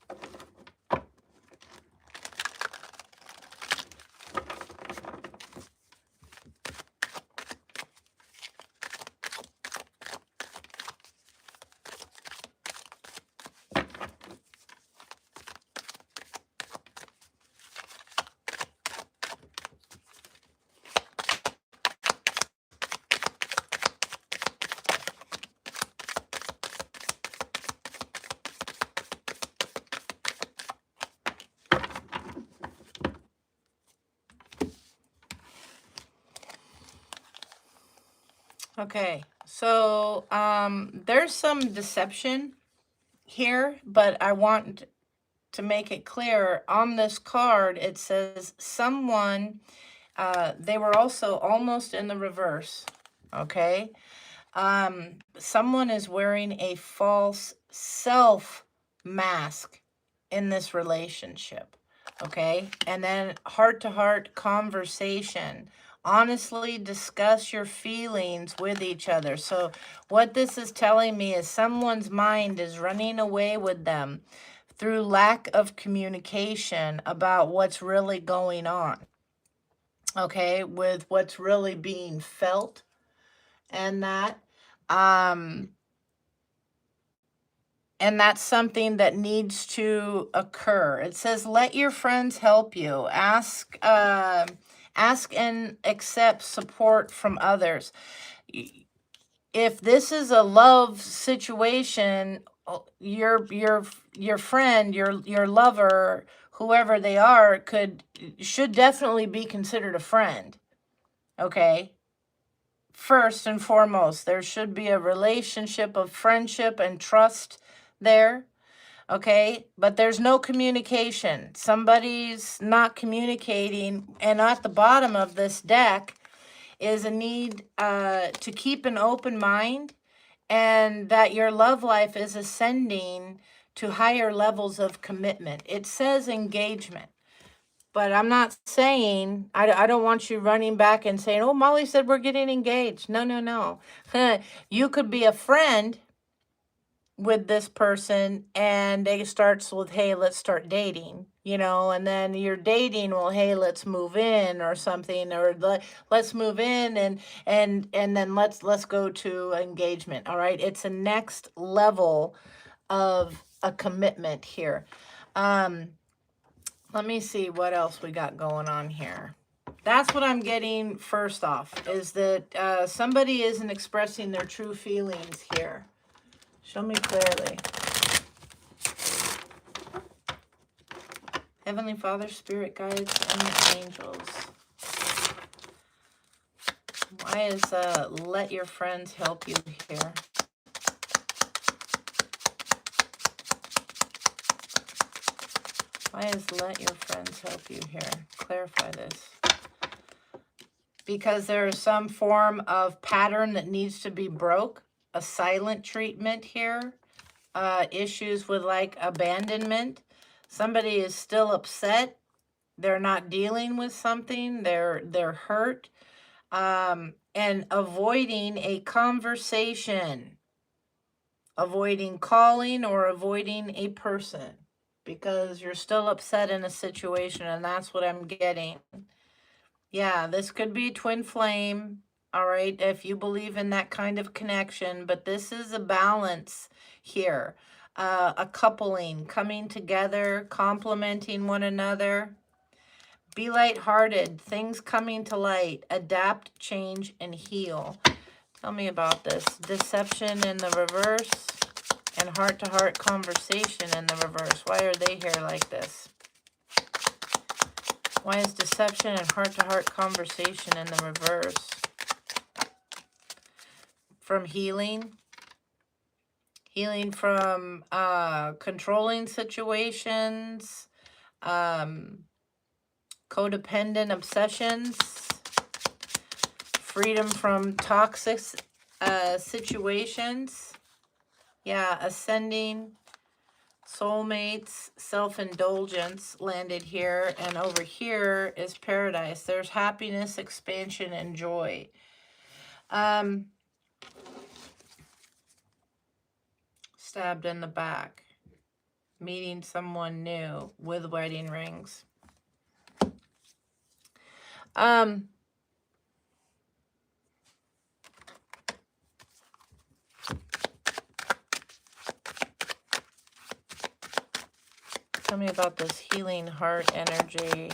Okay, so there's some deception here, but I want to make it clear on this card, it says someone, they were also almost in the reverse, okay? Someone is wearing a false self mask in this relationship, okay? And then heart-to-heart conversation. Honestly discuss your feelings with each other. So what this is telling me is someone's mind is running away with them through lack of communication about what's really going on, okay, with what's really being felt and that. Um, and that's something that needs to occur. It says, let your friends help you. Ask and accept support from others. If this is a love situation, your friend, your lover, whoever they are, should definitely be considered a friend. Okay? First and foremost, there should be a relationship of friendship and trust there. Okay, but there's no communication. Somebody's not communicating, and at the bottom of this deck is a need to keep an open mind, and that your love life is ascending to higher levels of commitment. It says engagement, but I'm not saying, I don't want you running back and saying, oh, Molly said we're getting engaged. No, no, no. You could be a friend with this person, and it starts with, hey, let's start dating, and then you're dating, well, hey, let's move in or something, or let's move in, and then let's go to engagement. All right, it's a next level of a commitment here. Let me see what else we got going on here. That's what I'm getting first off, is that somebody isn't expressing their true feelings here. Show me clearly. Heavenly Father, Spirit Guides, and the angels. Why is let your friends help you here? Why is let your friends help you here? Clarify this. Because there is some form of pattern that needs to be broke. A silent treatment here. Issues with like abandonment. Somebody is still upset. They're not dealing with something. They're hurt. And avoiding a conversation, avoiding calling or avoiding a person because you're still upset in a situation, and that's what I'm getting. Yeah, this could be twin flame, all right, if you believe in that kind of connection, but this is a balance here, a coupling, coming together, complementing one another. Be lighthearted, things coming to light, adapt, change, and heal. Tell me about this. Deception in the reverse and heart-to-heart conversation in the reverse. Why are they here like this? Why is deception and heart-to-heart conversation in the reverse? From healing. Healing from controlling situations. Codependent obsessions. Freedom from toxic situations. Yeah, ascending, soulmates, self-indulgence landed here. And over here is paradise. There's happiness, expansion, and joy. Stabbed in the back. Meeting someone new with wedding rings. Tell me about this healing heart energy.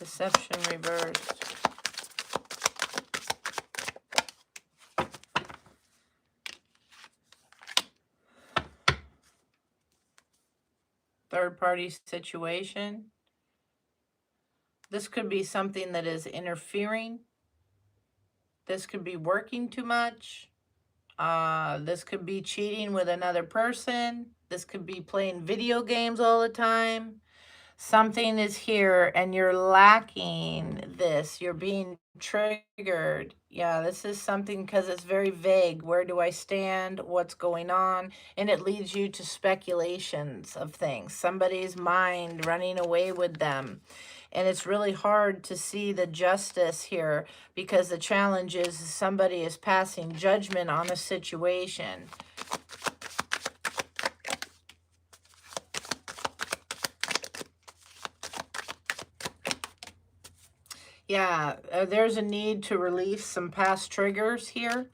Deception reversed. third-party situation. This could be something that is interfering. This could be working too much. This could be cheating with another person. This could be playing video games all the time. Something is here and you're lacking this. You're being triggered. Yeah, this is something because it's very vague. Where do I stand? What's going on? And it leads you to speculations of things. Somebody's mind running away with them. And it's really hard to see the justice here because the challenge is somebody is passing judgment on a situation. Yeah, there's a need to release some past triggers here.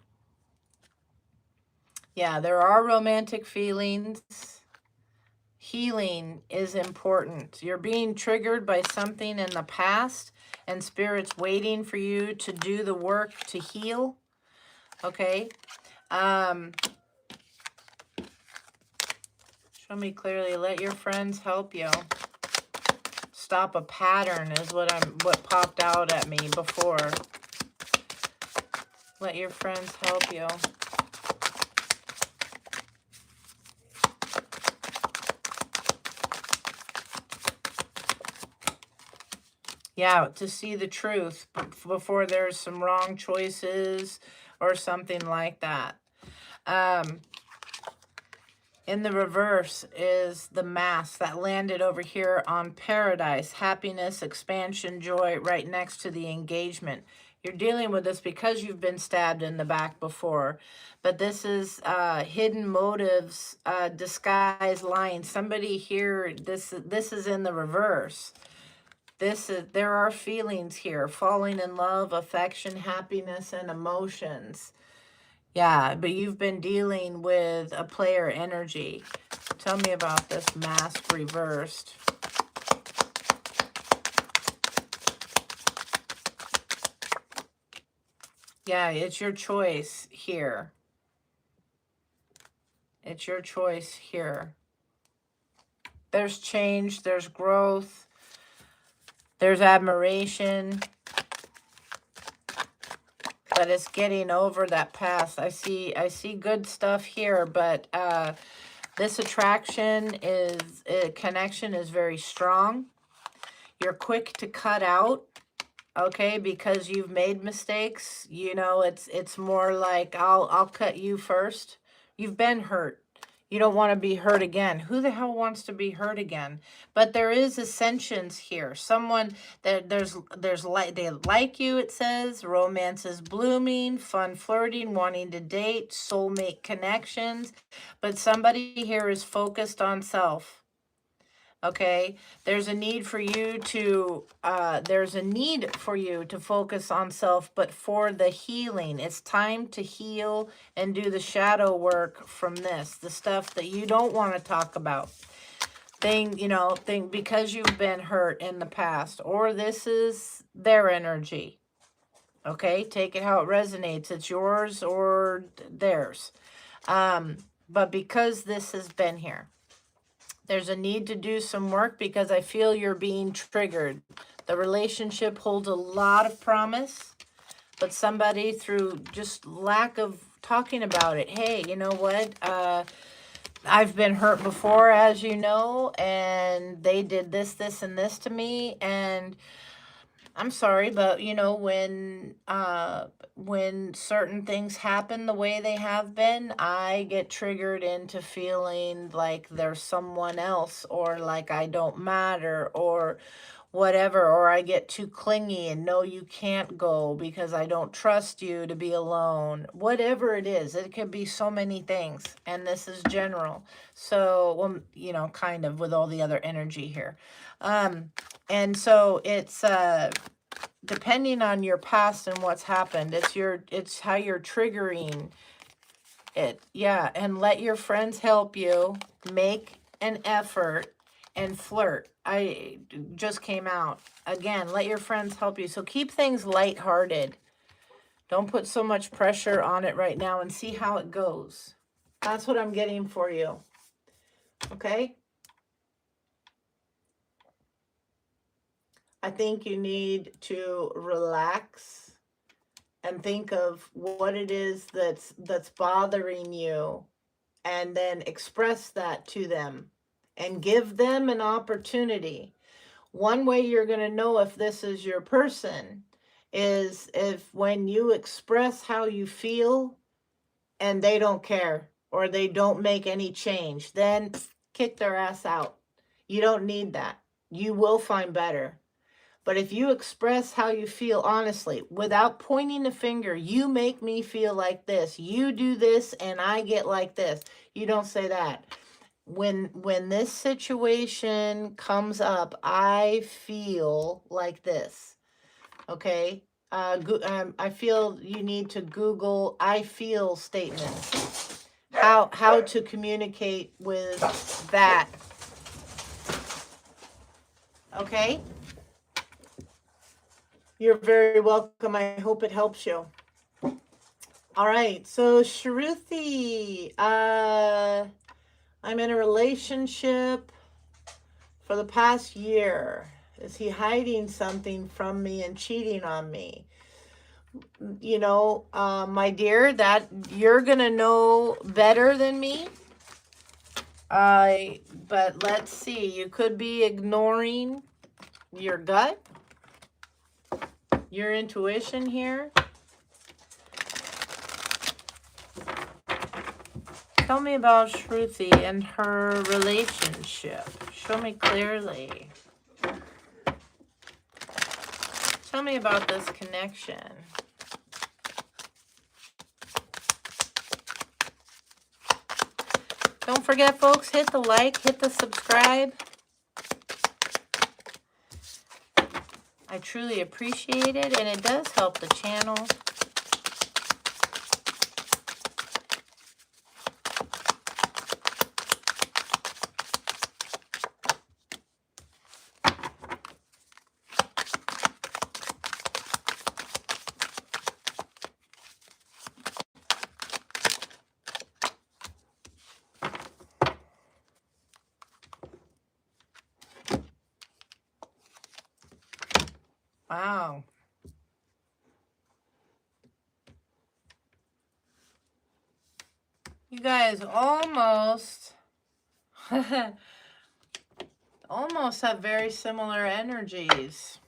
Yeah, there are romantic feelings. Healing is important. You're being triggered by something in the past, and Spirit's waiting for you to do the work to heal. Okay? Show me clearly. Let your friends help you. Stop a pattern is what popped out at me before. Let your friends help you. Yeah, to see the truth before there's some wrong choices or something like that. In the reverse is the mask that landed over here on paradise, happiness, expansion, joy, right next to the engagement. You're dealing with this because you've been stabbed in the back before. But this is hidden motives, disguised lying. Somebody here, this is in the reverse. There are feelings here, falling in love, affection, happiness, and emotions. Yeah, but you've been dealing with a player energy. Tell me about this mask reversed. Yeah, it's your choice here. It's your choice here. There's change, there's growth, there's admiration. But it's getting over that past. I see good stuff here, but this attraction is, connection is very strong. You're quick to cut out, okay, because you've made mistakes. You know, it's more like I'll cut you first. You've been hurt. You don't want to be hurt again. Who the hell wants to be hurt again? But there is ascensions here. Someone that there's like, they like you, it says. Romance is blooming, fun flirting, wanting to date, soulmate connections. But somebody here is focused on self. Okay, there's a need for you to focus on self, but for the healing. It's time to heal and do the shadow work from this, the stuff that you don't want to talk about. Because you've been hurt in the past, or this is their energy. Okay, take it how it resonates. It's yours or theirs. But because this has been here, there's a need to do some work because I feel you're being triggered. The relationship holds a lot of promise, but somebody, through just lack of talking about it, hey, you know what? I've been hurt before, as you know, and they did this, this, and this to me, and I'm sorry, but you know, when certain things happen the way they have been, I get triggered into feeling like there's someone else, or like I don't matter, or whatever, or I get too clingy and no, you can't go because I don't trust you to be alone. Whatever it is, it could be so many things, and this is general. So, well, you know, kind of with all the other energy here. And so it's depending on your past and what's happened, it's how you're triggering it. Yeah, and let your friends help you. Make an effort and flirt. I just came out. Again, let your friends help you. So keep things lighthearted. Don't put so much pressure on it right now, and see how it goes. That's what I'm getting for you. Okay? I think you need to relax and think of what it is that's bothering you, and then express that to them and give them an opportunity. One way you're going to know if this is your person is if when you express how you feel and they don't care or they don't make any change, then kick their ass out. You don't need that. You will find better. But if you express how you feel honestly, without pointing the finger, you make me feel like this, you do this, and I get like this. You don't say that. When this situation comes up, I feel like this. Okay? I feel you need to Google I feel statements. How to communicate with that. Okay? You're very welcome. I hope it helps you. All right. So Shruti, I'm in a relationship for the past year. Is he hiding something from me and cheating on me? You know, my dear, that you're gonna know better than me. But let's see. You could be ignoring your gut, your intuition here. Tell me about Shruti and her relationship. Show me clearly. Tell me about this connection. Don't forget, folks, hit the like, hit the subscribe. I truly appreciate it, and it does help the channel. Wow. You guys almost almost have very similar energies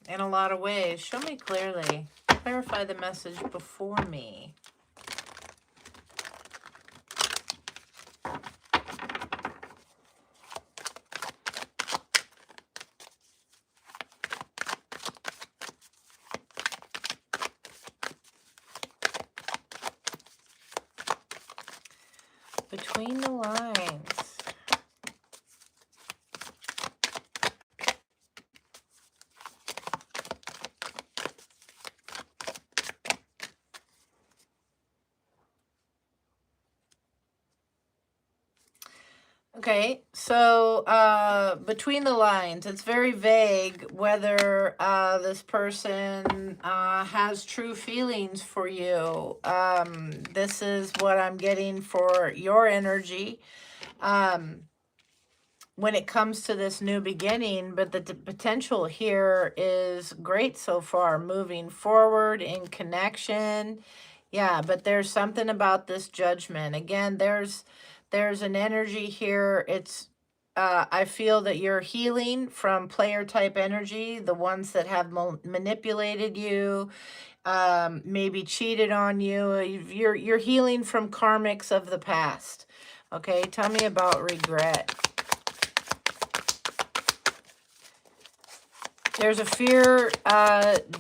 in a lot of ways. Show me clearly. Clarify the message before me. Between the lines. Okay, so between the lines, it's very vague whether this person has true feelings for you. This is what I'm getting for your energy when it comes to this new beginning, but the potential here is great so far, moving forward in connection. Yeah, but there's something about this judgment. Again, there's an energy here. It's I feel that you're healing from player type energy, the ones that have manipulated you, maybe cheated on you. You're healing from karmics of the past. Okay, tell me about regret. There's a fear,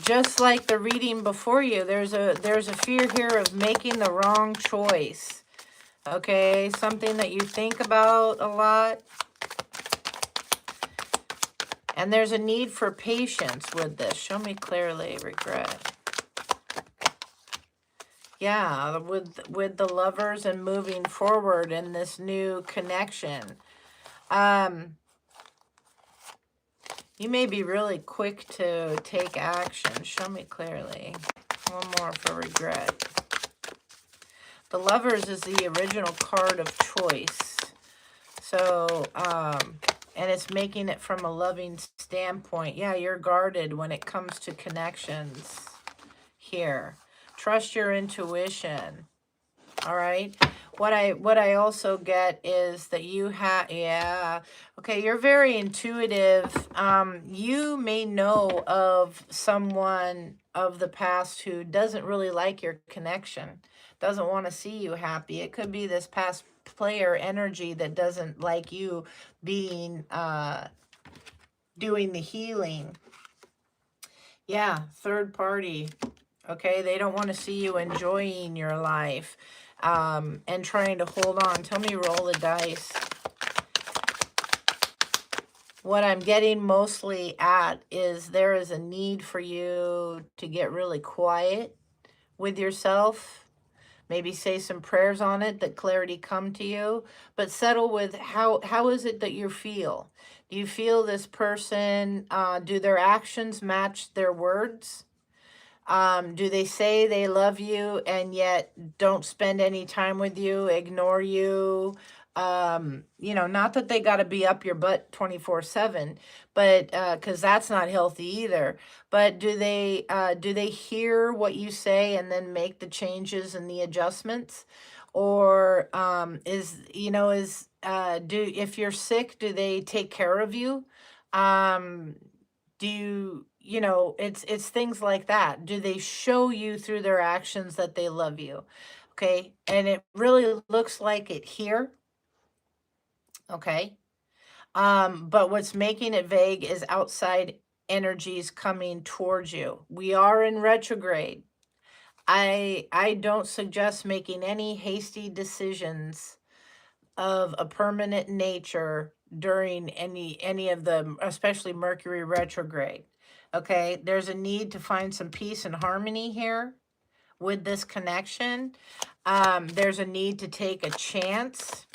just like the reading before you. There's a fear here of making the wrong choice. Okay, something that you think about a lot. And there's a need for patience with this. Show me clearly, regret. Yeah, with the lovers and moving forward in this new connection. You may be really quick to take action. Show me clearly. One more for regret. The Lovers is the original card of choice. So, And it's making it from a loving standpoint. Yeah, you're guarded when it comes to connections here. Trust your intuition. All right. What I also get is that you have, yeah, okay, you're very intuitive. You may know of someone of the past who doesn't really like your connection, doesn't want to see you happy. It could be this past player energy that doesn't like you being, doing the healing. Yeah, third party. Okay, they don't want to see you enjoying your life, and trying to hold on. Tell me, roll the dice. What I'm getting mostly at is there is a need for you to get really quiet with yourself. Maybe say some prayers on it, that clarity come to you, but settle with how is it that you feel? Do you feel this person, do their actions match their words? Do they say they love you and yet don't spend any time with you, ignore you? You know, not that they got to be up your butt 24/7, but because that's not healthy either. But do they hear what you say and then make the changes and the adjustments? Or is, you know, is do if you're sick, do they take care of you? Um, do you, you know, it's things like that. Do they show you through their actions that they love you? Okay, and it really looks like it here. Okay, but what's making it vague is outside energies coming towards you. We are in retrograde. I don't suggest making any hasty decisions of a permanent nature during any of the, especially Mercury retrograde. Okay, there's a need to find some peace and harmony here with this connection. There's a need to take a chance,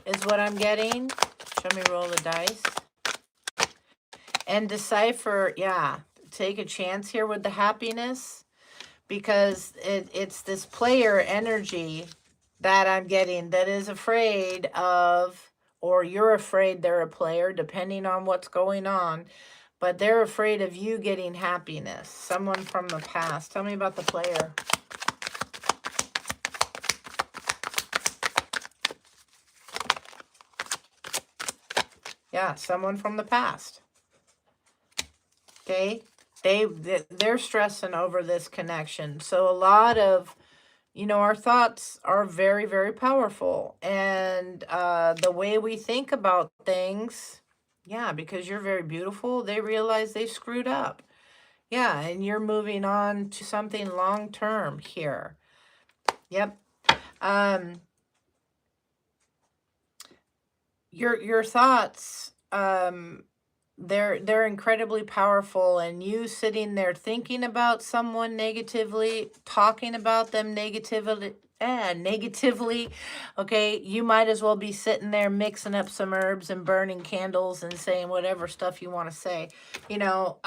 is what I'm getting. Show me, roll the dice. And decipher, yeah, take a chance here with the happiness, because it's this player energy that I'm getting that is afraid of, or you're afraid they're a player, depending on what's going on, but they're afraid of you getting happiness. Someone from the past. Tell me about the player. Yeah, someone from the past. Okay, they're stressing over this connection. So a lot of, you know, our thoughts are very, very powerful. And the way we think about things, yeah, because you're very beautiful, they realize they screwed up. Yeah, and you're moving on to something long term here. Yep. Your thoughts, they're incredibly powerful, and you sitting there thinking about someone negatively, talking about them negatively, okay, you might as well be sitting there mixing up some herbs and burning candles and saying whatever stuff you want to say. You know,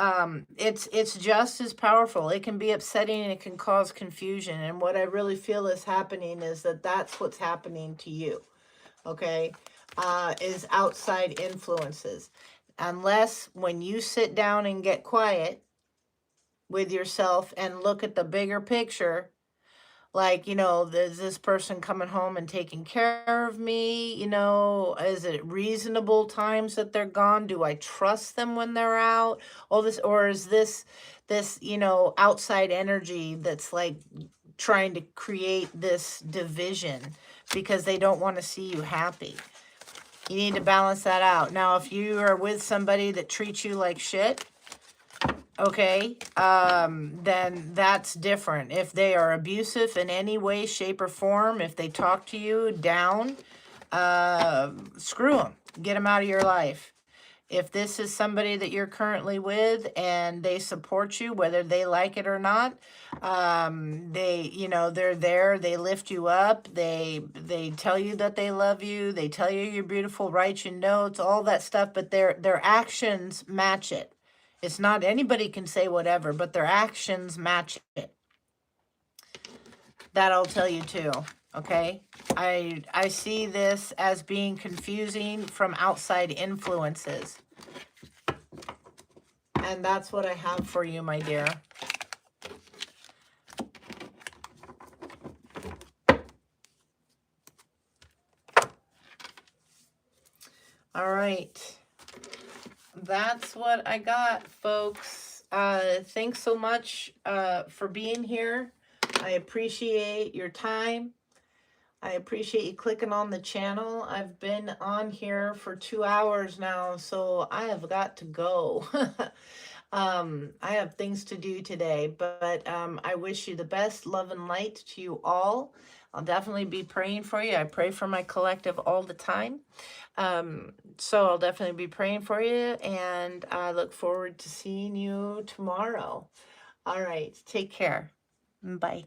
it's just as powerful. It can be upsetting and it can cause confusion, and what I really feel is happening is that that's what's happening to you. Okay, is outside influences. Unless when you sit down and get quiet with yourself and look at the bigger picture, like, you know, is this person coming home and taking care of me? You know, is it reasonable times that they're gone? Do I trust them when they're out? All this, or is this, you know, outside energy that's like trying to create this division because they don't want to see you happy? You need to balance that out. Now, if you are with somebody that treats you like shit, okay, then that's different. If they are abusive in any way, shape, or form, if they talk to you down, screw them. Get them out of your life. If this is somebody that you're currently with and they support you, whether they like it or not, they, you know, they're there, they lift you up, they tell you that they love you, they tell you you're beautiful, write you notes, all that stuff, but their actions match it. It's not, anybody can say whatever, but their actions match it. That I'll tell you too. Okay, I see this as being confusing from outside influences. And that's what I have for you, my dear. All right. That's what I got, folks. Thanks so much for being here. I appreciate your time. I appreciate you clicking on the channel. I've been on here for 2 hours now, so I have got to go. I have things to do today, but I wish you the best love and light to you all. I'll definitely be praying for you. I pray for my collective all the time. So I'll definitely be praying for you, and I look forward to seeing you tomorrow. All right, take care. Bye.